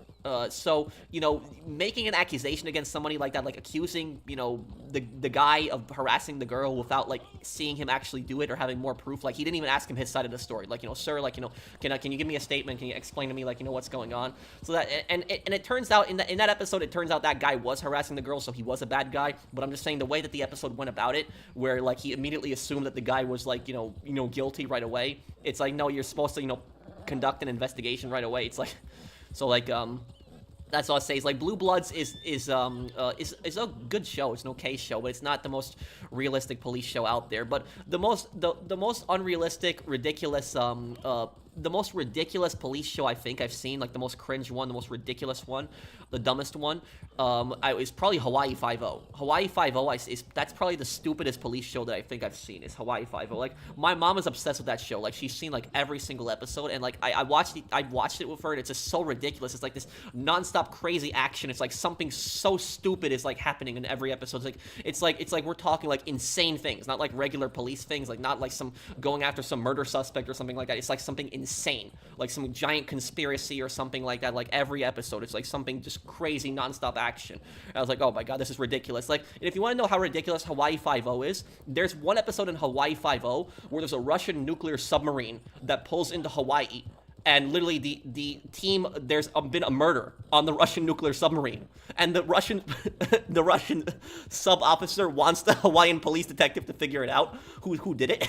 So, you know, making an accusation against somebody like that, like accusing, you know, the guy of harassing the girl without, like, seeing him actually do it or having more proof. Like, he didn't even ask him his side of the story. Like, you know, sir, like, you know, can you give me a statement? Can you explain to me, like, you know, what's going on? So that, and it turns out, in that episode, it turns out that guy was harassing the girl, so he was a bad guy. But I'm just saying the way that the episode went about it, where, like, he immediately assumed that the guy was, like, you know, guilty right away. It's like, no, you're supposed to, you know, conduct an investigation right away. It's like, so, like, that's all I say. Is like Blue Bloods is a good show. It's an okay show, but it's not the most realistic police show out there. But the most unrealistic, ridiculous, the most ridiculous police show I think I've seen, like the most cringe one, the most ridiculous one, the dumbest one, is probably Hawaii Five-0. Hawaii Five-0 that's probably the stupidest police show that I think I've seen, is Hawaii Five-0. Like, my mom is obsessed with that show. Like, she's seen, like, every single episode, and, like, I watched it with her, and it's just so ridiculous. It's, like, this nonstop crazy action. It's, like, something so stupid is, like, happening in every episode. It's like we're talking, like, insane things, not, like, regular police things, like, not, like, some going after some murder suspect or something like that. It's, like, something insane, like some giant conspiracy or something like that. Like, every episode, it's, like, something just crazy nonstop action. And I was like, oh my god, this is ridiculous. Like, and if you want to know how ridiculous Hawaii Five-0 is, there's one episode in Hawaii Five-0 where there's a Russian nuclear submarine that pulls into Hawaii, and literally the team, there's been a murder on the Russian nuclear submarine, and the Russian sub officer wants the Hawaiian police detective to figure it out who did it.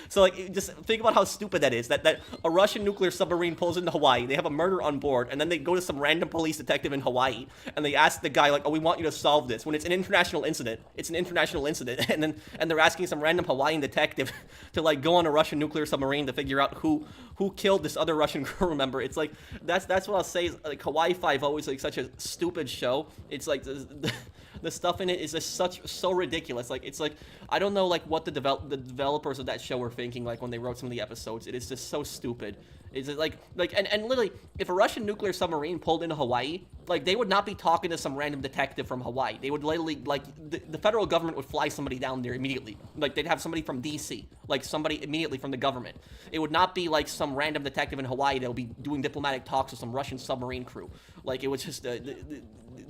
So, like, just think about how stupid that is, that a Russian nuclear submarine pulls into Hawaii, they have a murder on board, and then they go to some random police detective in Hawaii, and they ask the guy, like, oh, we want you to solve this, when it's an international incident, and they're asking some random Hawaiian detective to, like, go on a Russian nuclear submarine to figure out who killed this other Russian crew member. It's like, that's what I'll say, is, like, Hawaii Five-0 is, like, such a stupid show. It's like the stuff in it is just so ridiculous. Like, it's like, I don't know, like, what the developers of that show were thinking, like, when they wrote some of the episodes. It is just so stupid. It's like and literally, if a Russian nuclear submarine pulled into Hawaii, like, they would not be talking to some random detective from Hawaii. They would literally, like, the federal government would fly somebody down there immediately. Like, they'd have somebody from DC, like, somebody immediately from the government. It would not be, like, some random detective in Hawaii that would be doing diplomatic talks with some Russian submarine crew. Like, it was just,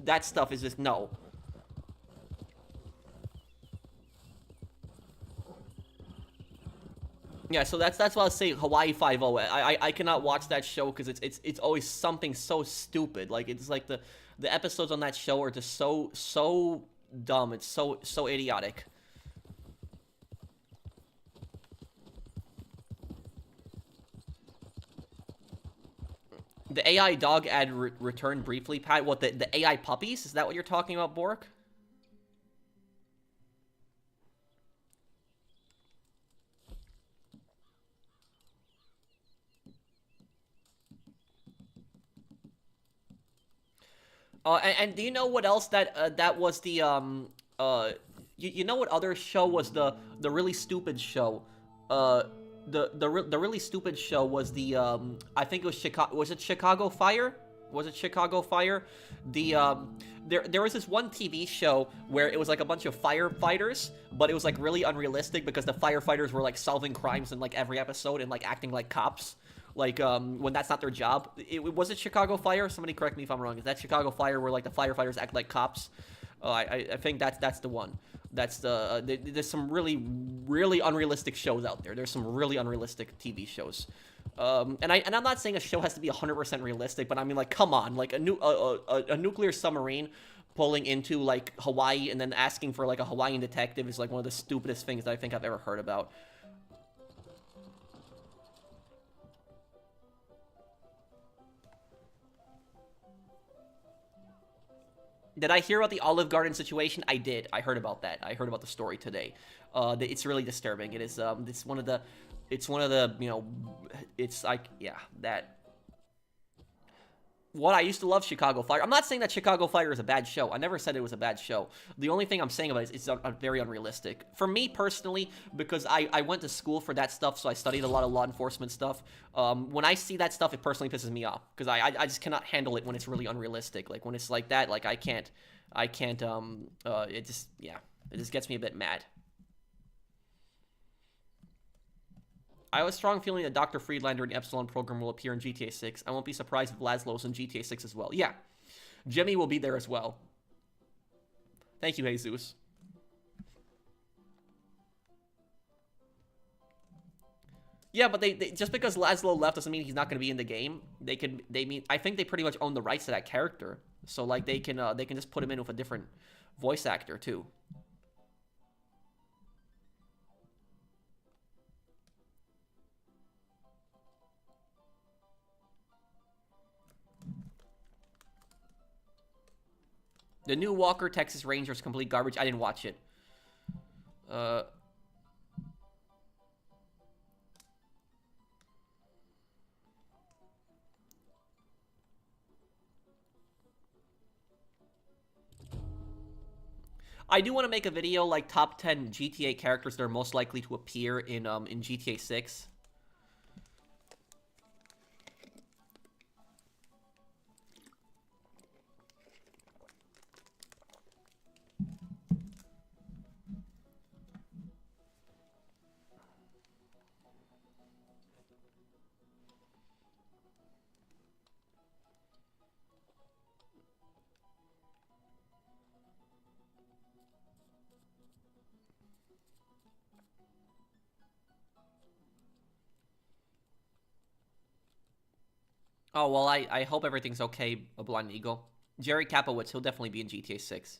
that stuff is just, no. Yeah, so that's why I say Hawaii Five-0. I cannot watch that show because it's always something so stupid. Like it's like the episodes on that show are just so dumb. It's so idiotic. The AI dog ad returned briefly, Pat. What, the AI puppies? Is that what you're talking about, Bork? And do you know what else that was the you know what other show was the really stupid show? The really stupid show was the I think it was Chicago. Was it Chicago Fire? Was it Chicago Fire? The there was this one TV show where it was like a bunch of firefighters, but it was like really unrealistic because the firefighters were like solving crimes in like every episode and like acting like cops. Like, when that's not their job. Was it Chicago Fire? Somebody correct me if I'm wrong. Is that Chicago Fire where, like, the firefighters act like cops? I think that's the one. That's the, there's some really unrealistic shows out there. There's some really unrealistic TV shows. And I'm not saying a show has to be 100% realistic, but I mean, like, come on. Like, a nuclear submarine pulling into, like, Hawaii and then asking for, like, a Hawaiian detective is, like, one of the stupidest things that I think I've ever heard about. Did I hear about the Olive Garden situation? I did. I heard about that. I heard about the story today. It's really disturbing. It is. It's one of the. You know. It's like, yeah, that. What I used to love Chicago Fire. I'm not saying that Chicago Fire is a bad show. I never said it was a bad show. The only thing I'm saying about it is it's very unrealistic. For me personally, because I went to school for that stuff, so I studied a lot of law enforcement stuff. When I see that stuff, it personally pisses me off because I just cannot handle it when it's really unrealistic. Like when it's like that, like I can't. It just gets me a bit mad. I have a strong feeling that Dr. Friedlander and the Epsilon program will appear in GTA 6. I won't be surprised if Laszlo's in GTA 6 as well. Yeah. Jimmy will be there as well. Thank you, Jesus. Yeah, but they just because Laszlo left doesn't mean he's not going to be in the game. I think they pretty much own the rights to that character. So like they can just put him in with a different voice actor too. The new Walker Texas Rangers complete garbage. I didn't watch it. I do want to make a video like top 10 GTA characters that are most likely to appear in GTA 6. Oh, well, I hope everything's okay, a Blind Eagle. Jerry Kapowitz, he'll definitely be in GTA 6.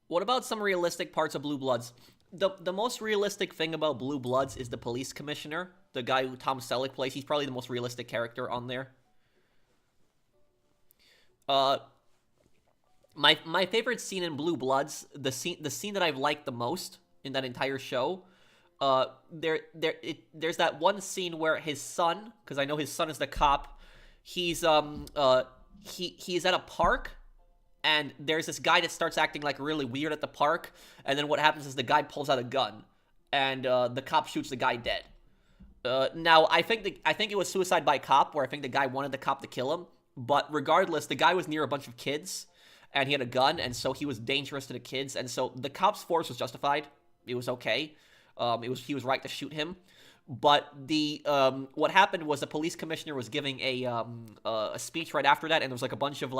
What about some realistic parts of Blue Bloods? The most realistic thing about Blue Bloods is the police commissioner, the guy who Tom Selleck plays. He's probably the most realistic character on there. My favorite scene in Blue Bloods, the scene that I've liked the most in that entire show, there's that one scene where his son, because I know his son is the cop, he's he's at a park. And there's this guy that starts acting like really weird at the park, and then what happens is the guy pulls out a gun, and the cop shoots the guy dead. Now I think it was suicide by cop, where I think the guy wanted the cop to kill him, But regardless, the guy was near a bunch of kids, and he had a gun, and so he was dangerous to the kids, and so the cops' force was justified. It was okay. He was right to shoot him. But the what happened was the police commissioner was giving a speech right after that, and there was like a bunch of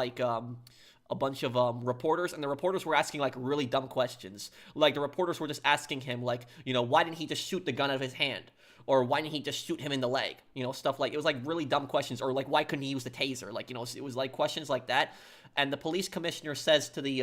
reporters, and the reporters were asking like really dumb questions. Like the reporters were just asking him like, why didn't he just shoot the gun out of his hand? Or why didn't he just shoot him in the leg? Stuff like, it was like really dumb questions. Or like, why couldn't he use the taser? Like, it was like questions like that. And the police commissioner says to the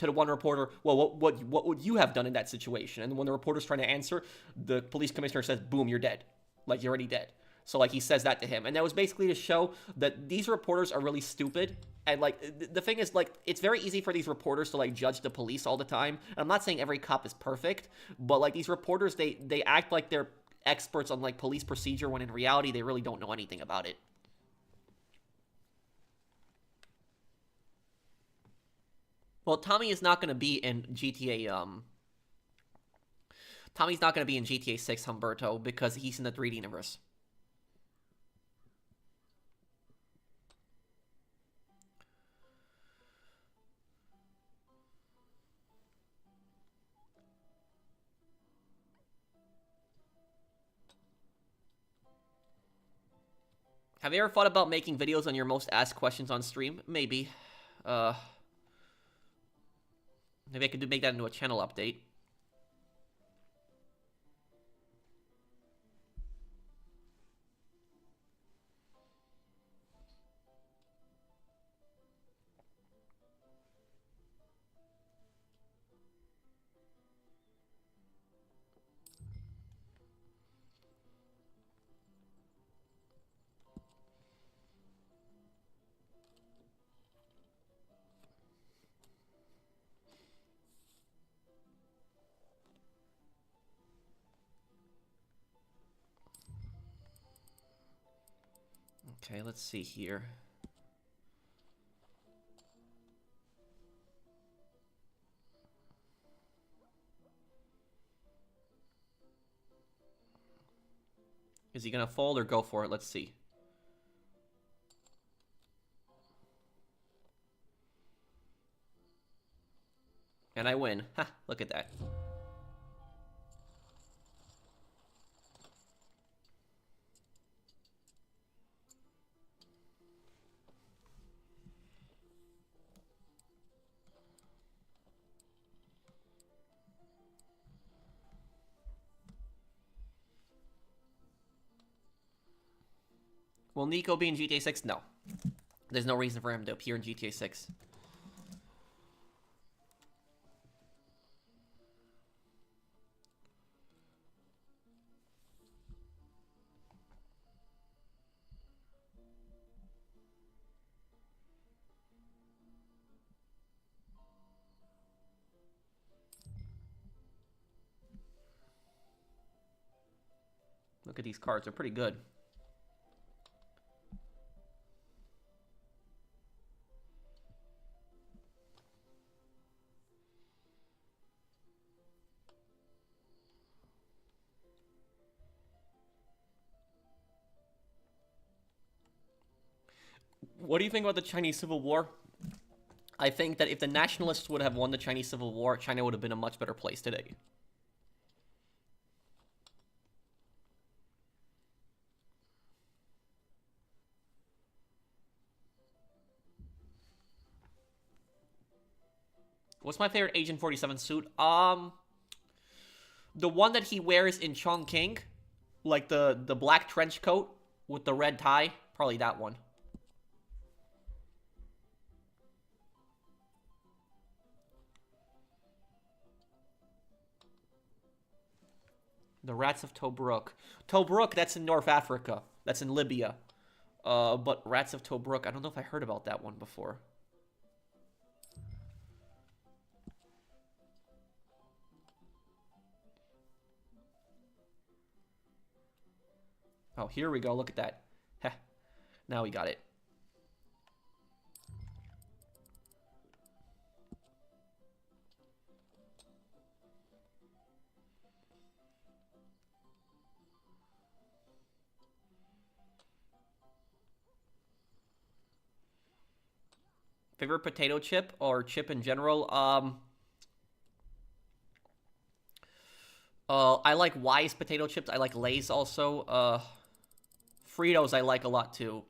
one reporter, well, what would you have done in that situation? And when the reporter's trying to answer, the police commissioner says, boom, you're dead. Like, you're already dead. So, like, he says that to him. And that was basically to show that these reporters are really stupid. And, like, the thing is, like, it's very easy for these reporters to, like, judge the police all the time. And I'm not saying every cop is perfect, but, like, these reporters, they act like they're experts on, like, police procedure when in reality they really don't know anything about it. Well, Tommy is not going to be in GTA, Tommy's not going to be in GTA 6, Humberto, because he's in the 3D universe. Have you ever thought about making videos on your most asked questions on stream? Maybe. Maybe I could make that into a channel update. Okay, let's see here. Is he gonna fold or go for it? Let's see. And I win. Ha, look at that. Will Nico be in GTA 6? No. There's no reason for him to appear in GTA 6. Look at these cards. They're pretty good. What do you think about the Chinese Civil War? I think that if the nationalists would have won the Chinese Civil War, China would have been a much better place today. What's my favorite Agent 47 suit? The one that he wears in Chongqing, like the black trench coat with the red tie, probably that one. The Rats of Tobruk. Tobruk, that's in North Africa. That's in Libya. But Rats of Tobruk, I don't know if I heard about that one before. Oh, here we go. Look at that. Heh. Now we got it. Favorite potato chip or chip in general? I like Wise potato chips. I like Lay's also. Fritos I like a lot too.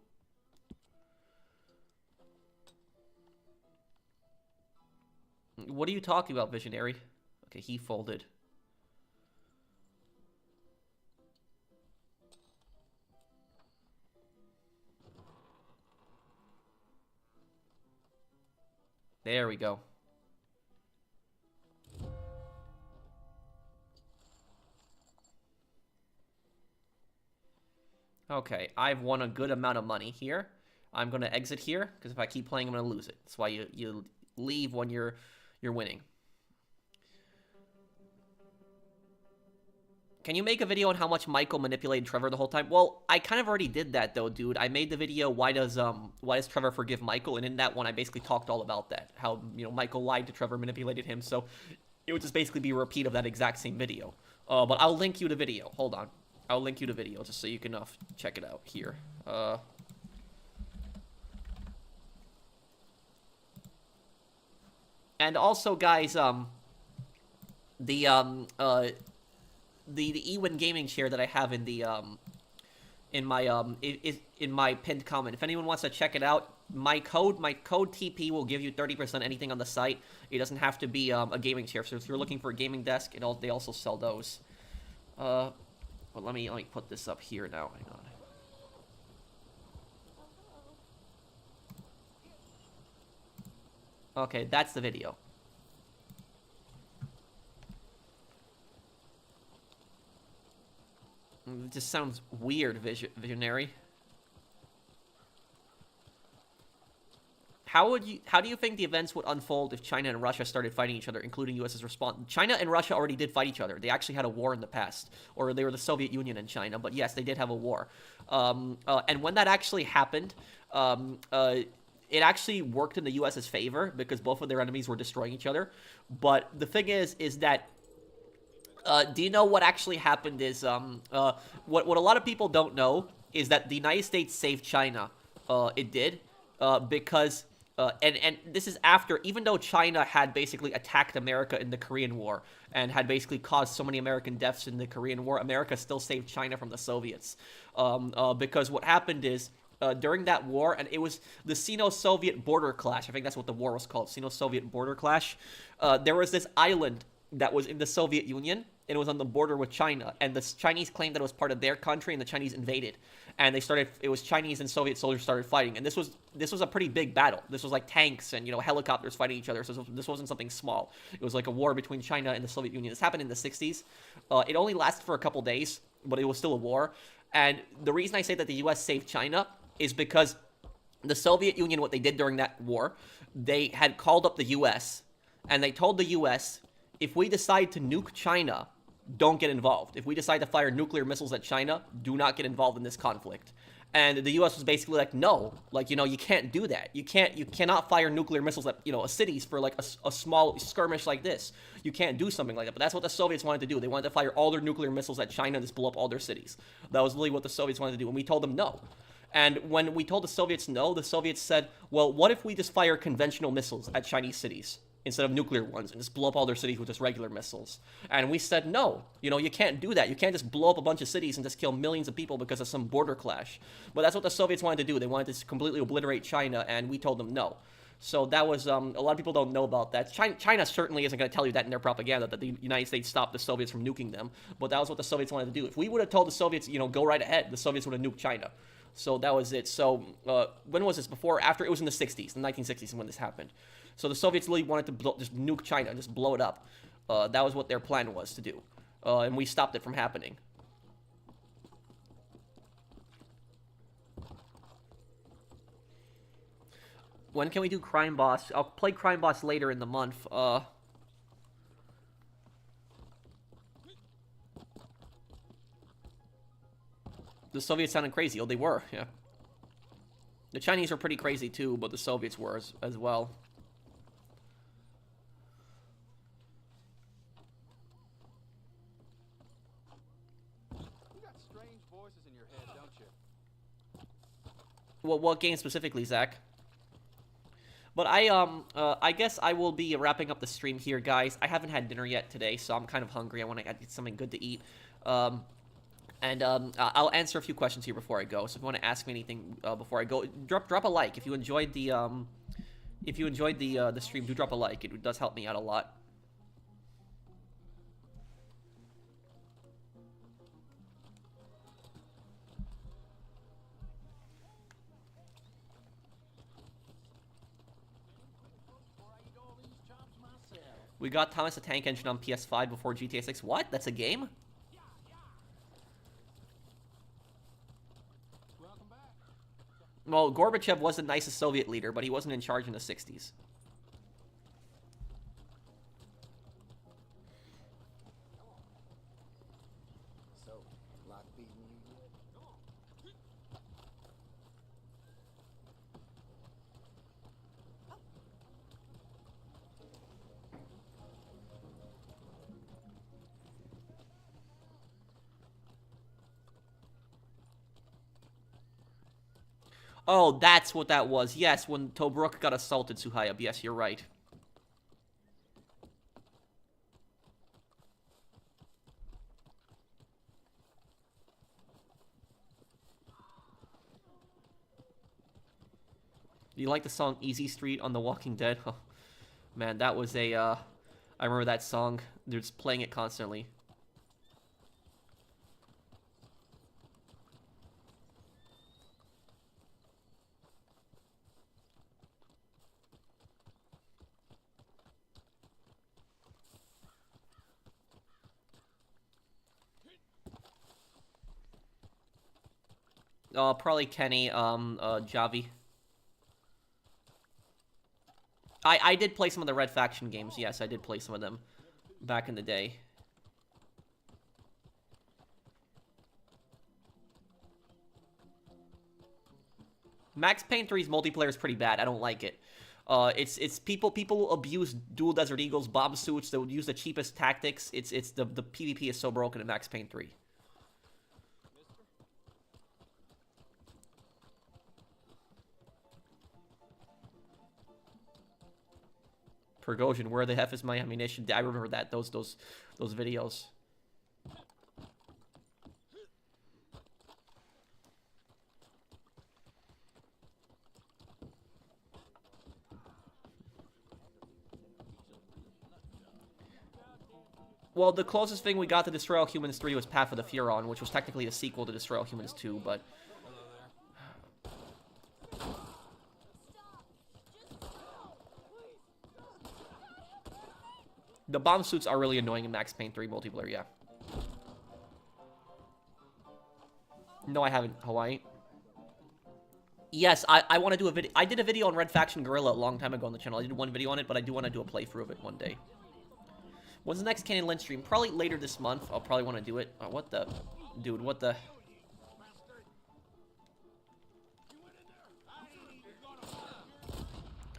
What are you talking about, Visionary? Okay, he folded. There we go. Okay, I've won a good amount of money here. I'm gonna exit here because if I keep playing, I'm gonna lose it. That's why you leave when you're winning. Can you make a video on how much Michael manipulated Trevor the whole time? Well, I kind of already did that though, dude. I made the video why does Trevor forgive Michael, and in that one I basically talked all about that. How, you know, Michael lied to Trevor, manipulated him, so it would just basically be a repeat of that exact same video. But I'll link you the video. Hold on. I'll link you the video just so you can check it out here. And also, guys, the Ewin gaming chair that I have in the in my pinned comment. If anyone wants to check it out, my code TP will give you 30% anything on the site. It doesn't have to be a gaming chair. So if you're looking for a gaming desk, they also sell those. But let me put this up here now. Hang on. Okay, that's the video. It just sounds weird, Visionary. How do you think the events would unfold if China and Russia started fighting each other, including US's response? China and Russia already did fight each other. They actually had a war in the past. Or they were the Soviet Union and China, but yes, they did have a war. And when that actually happened, it actually worked in the US's favor because both of their enemies were destroying each other. But the thing is that do you know what actually happened is, what a lot of people don't know is that the United States saved China. It did, because, and this is after, even though China had basically attacked America in the Korean War and had basically caused so many American deaths in the Korean War, America still saved China from the Soviets. Because what happened is, during that war, and it was the Sino-Soviet border clash, I think that's what the war was called, Sino-Soviet border clash, there was this island that was in the Soviet Union, and it was on the border with China, and the Chinese claimed that it was part of their country, and the Chinese invaded, and it was Chinese and Soviet soldiers started fighting, and this was a pretty big battle. This was like tanks and, you know, helicopters fighting each other, so this wasn't something small. It was like a war between China and the Soviet Union. This happened in the 60s. It only lasted for a couple days, but it was still a war, and the reason I say that the U.S. saved China is because the Soviet Union, what they did during that war, they had called up the U.S., and they told the U.S., if we decide to nuke China, don't get involved. If we decide to fire nuclear missiles at China, do not get involved in this conflict. And the U.S. was basically like, no, like, you know, you can't do that. You cannot fire nuclear missiles at, you know, cities for like a small skirmish like this. You can't do something like that. But that's what the Soviets wanted to do. They wanted to fire all their nuclear missiles at China and just blow up all their cities. That was really what the Soviets wanted to do. And we told them no. And when we told the Soviets no, the Soviets said, well, what if we just fire conventional missiles at Chinese cities instead of nuclear ones and just blow up all their cities with just regular missiles? And we said, no, you know, you can't do that. You can't just blow up a bunch of cities and just kill millions of people because of some border clash. But that's what the Soviets wanted to do. They wanted to completely obliterate China, and we told them no. So that was, a lot of people don't know about that. China certainly isn't going to tell you that in their propaganda, that the United States stopped the Soviets from nuking them. But that was what the Soviets wanted to do. If we would have told the Soviets, you know, go right ahead, the Soviets would have nuked China. So that was it. So when was this? Before or after? It was in the 60s, the 1960s when this happened. So the Soviets really wanted to just nuke China and just blow it up. That was what their plan was to do. And we stopped it from happening. When can we do Crime Boss? I'll play Crime Boss later in the month. The Soviets sounded crazy. Oh, they were, yeah. The Chinese were pretty crazy too, but the Soviets were as well. You got strange voices in your head, don't you? What game specifically, Zach? But I guess I will be wrapping up the stream here, guys. I haven't had dinner yet today, so I'm kind of hungry. I want to get something good to eat. I'll answer a few questions here before I go. So if you want to ask me anything before I go, drop a like. If you enjoyed the stream, do drop a like. It does help me out a lot. We got Thomas the Tank Engine on PS5 before GTA 6. What? That's a game? Well, Gorbachev was the nicest Soviet leader, but he wasn't in charge in the 60s. So, lock beating you yet? Oh, that's what that was. Yes, when Tobruk got assaulted, Suhayab. Yes, you're right. You like the song Easy Street on The Walking Dead? Oh, man, that was a, I remember that song. They're just playing it constantly. Probably Kenny, Javi. I did play some of the Red Faction games. Yes, I did play some of them back in the day. Max Payne 3's multiplayer is pretty bad. I don't like it. It's people abuse dual Desert Eagles, bomb suits. They would use the cheapest tactics. The PvP is so broken in Max Payne 3. Prigozhin, where the F is my ammunition? I remember that, those videos. Well, the closest thing we got to Destroy All Humans 3 was Path of the Furon, which was technically the sequel to Destroy All Humans 2, but... The bomb suits are really annoying in Max Payne 3 multiplayer, yeah. No, I haven't, Hawaii. Yes, I want to do a video. I did a video on Red Faction Guerrilla a long time ago on the channel. I did one video on it, but I do want to do a playthrough of it one day. When's the next Canyon Lynch stream? Probably later this month. I'll probably want to do it. What the... Dude, what the...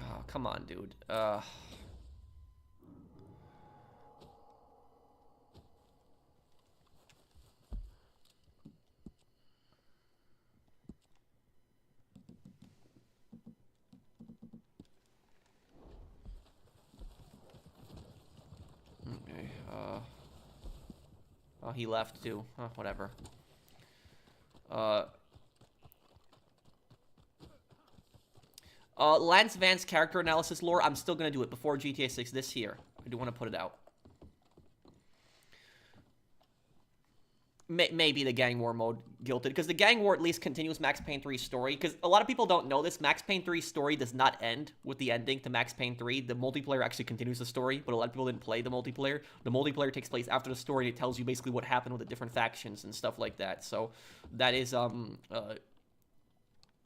Oh, come on, dude. Okay, oh, he left too. Oh, whatever. Lance Vance character analysis lore. I'm still gonna do it before GTA 6 this year. I do want to put it out. Maybe the gang war mode guilted, because the gang war at least continues Max Payne 3's story, because a lot of people don't know this. Max Payne 3's story does not end with the ending to Max Payne 3. The multiplayer actually continues the story, but a lot of people didn't play the multiplayer. The multiplayer takes place after the story, and it tells you basically what happened with the different factions and stuff like that. So that is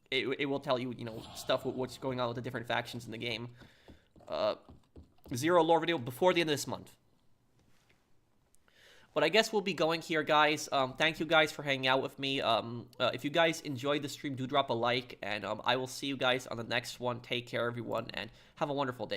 it will tell you, you know, stuff with what's going on with the different factions in the game. Zero lore video before the end of this month. But I guess we'll be going here, guys. Thank you guys for hanging out with me. If you guys enjoyed the stream, do drop a like, and I will see you guys on the next one. Take care, everyone, and have a wonderful day.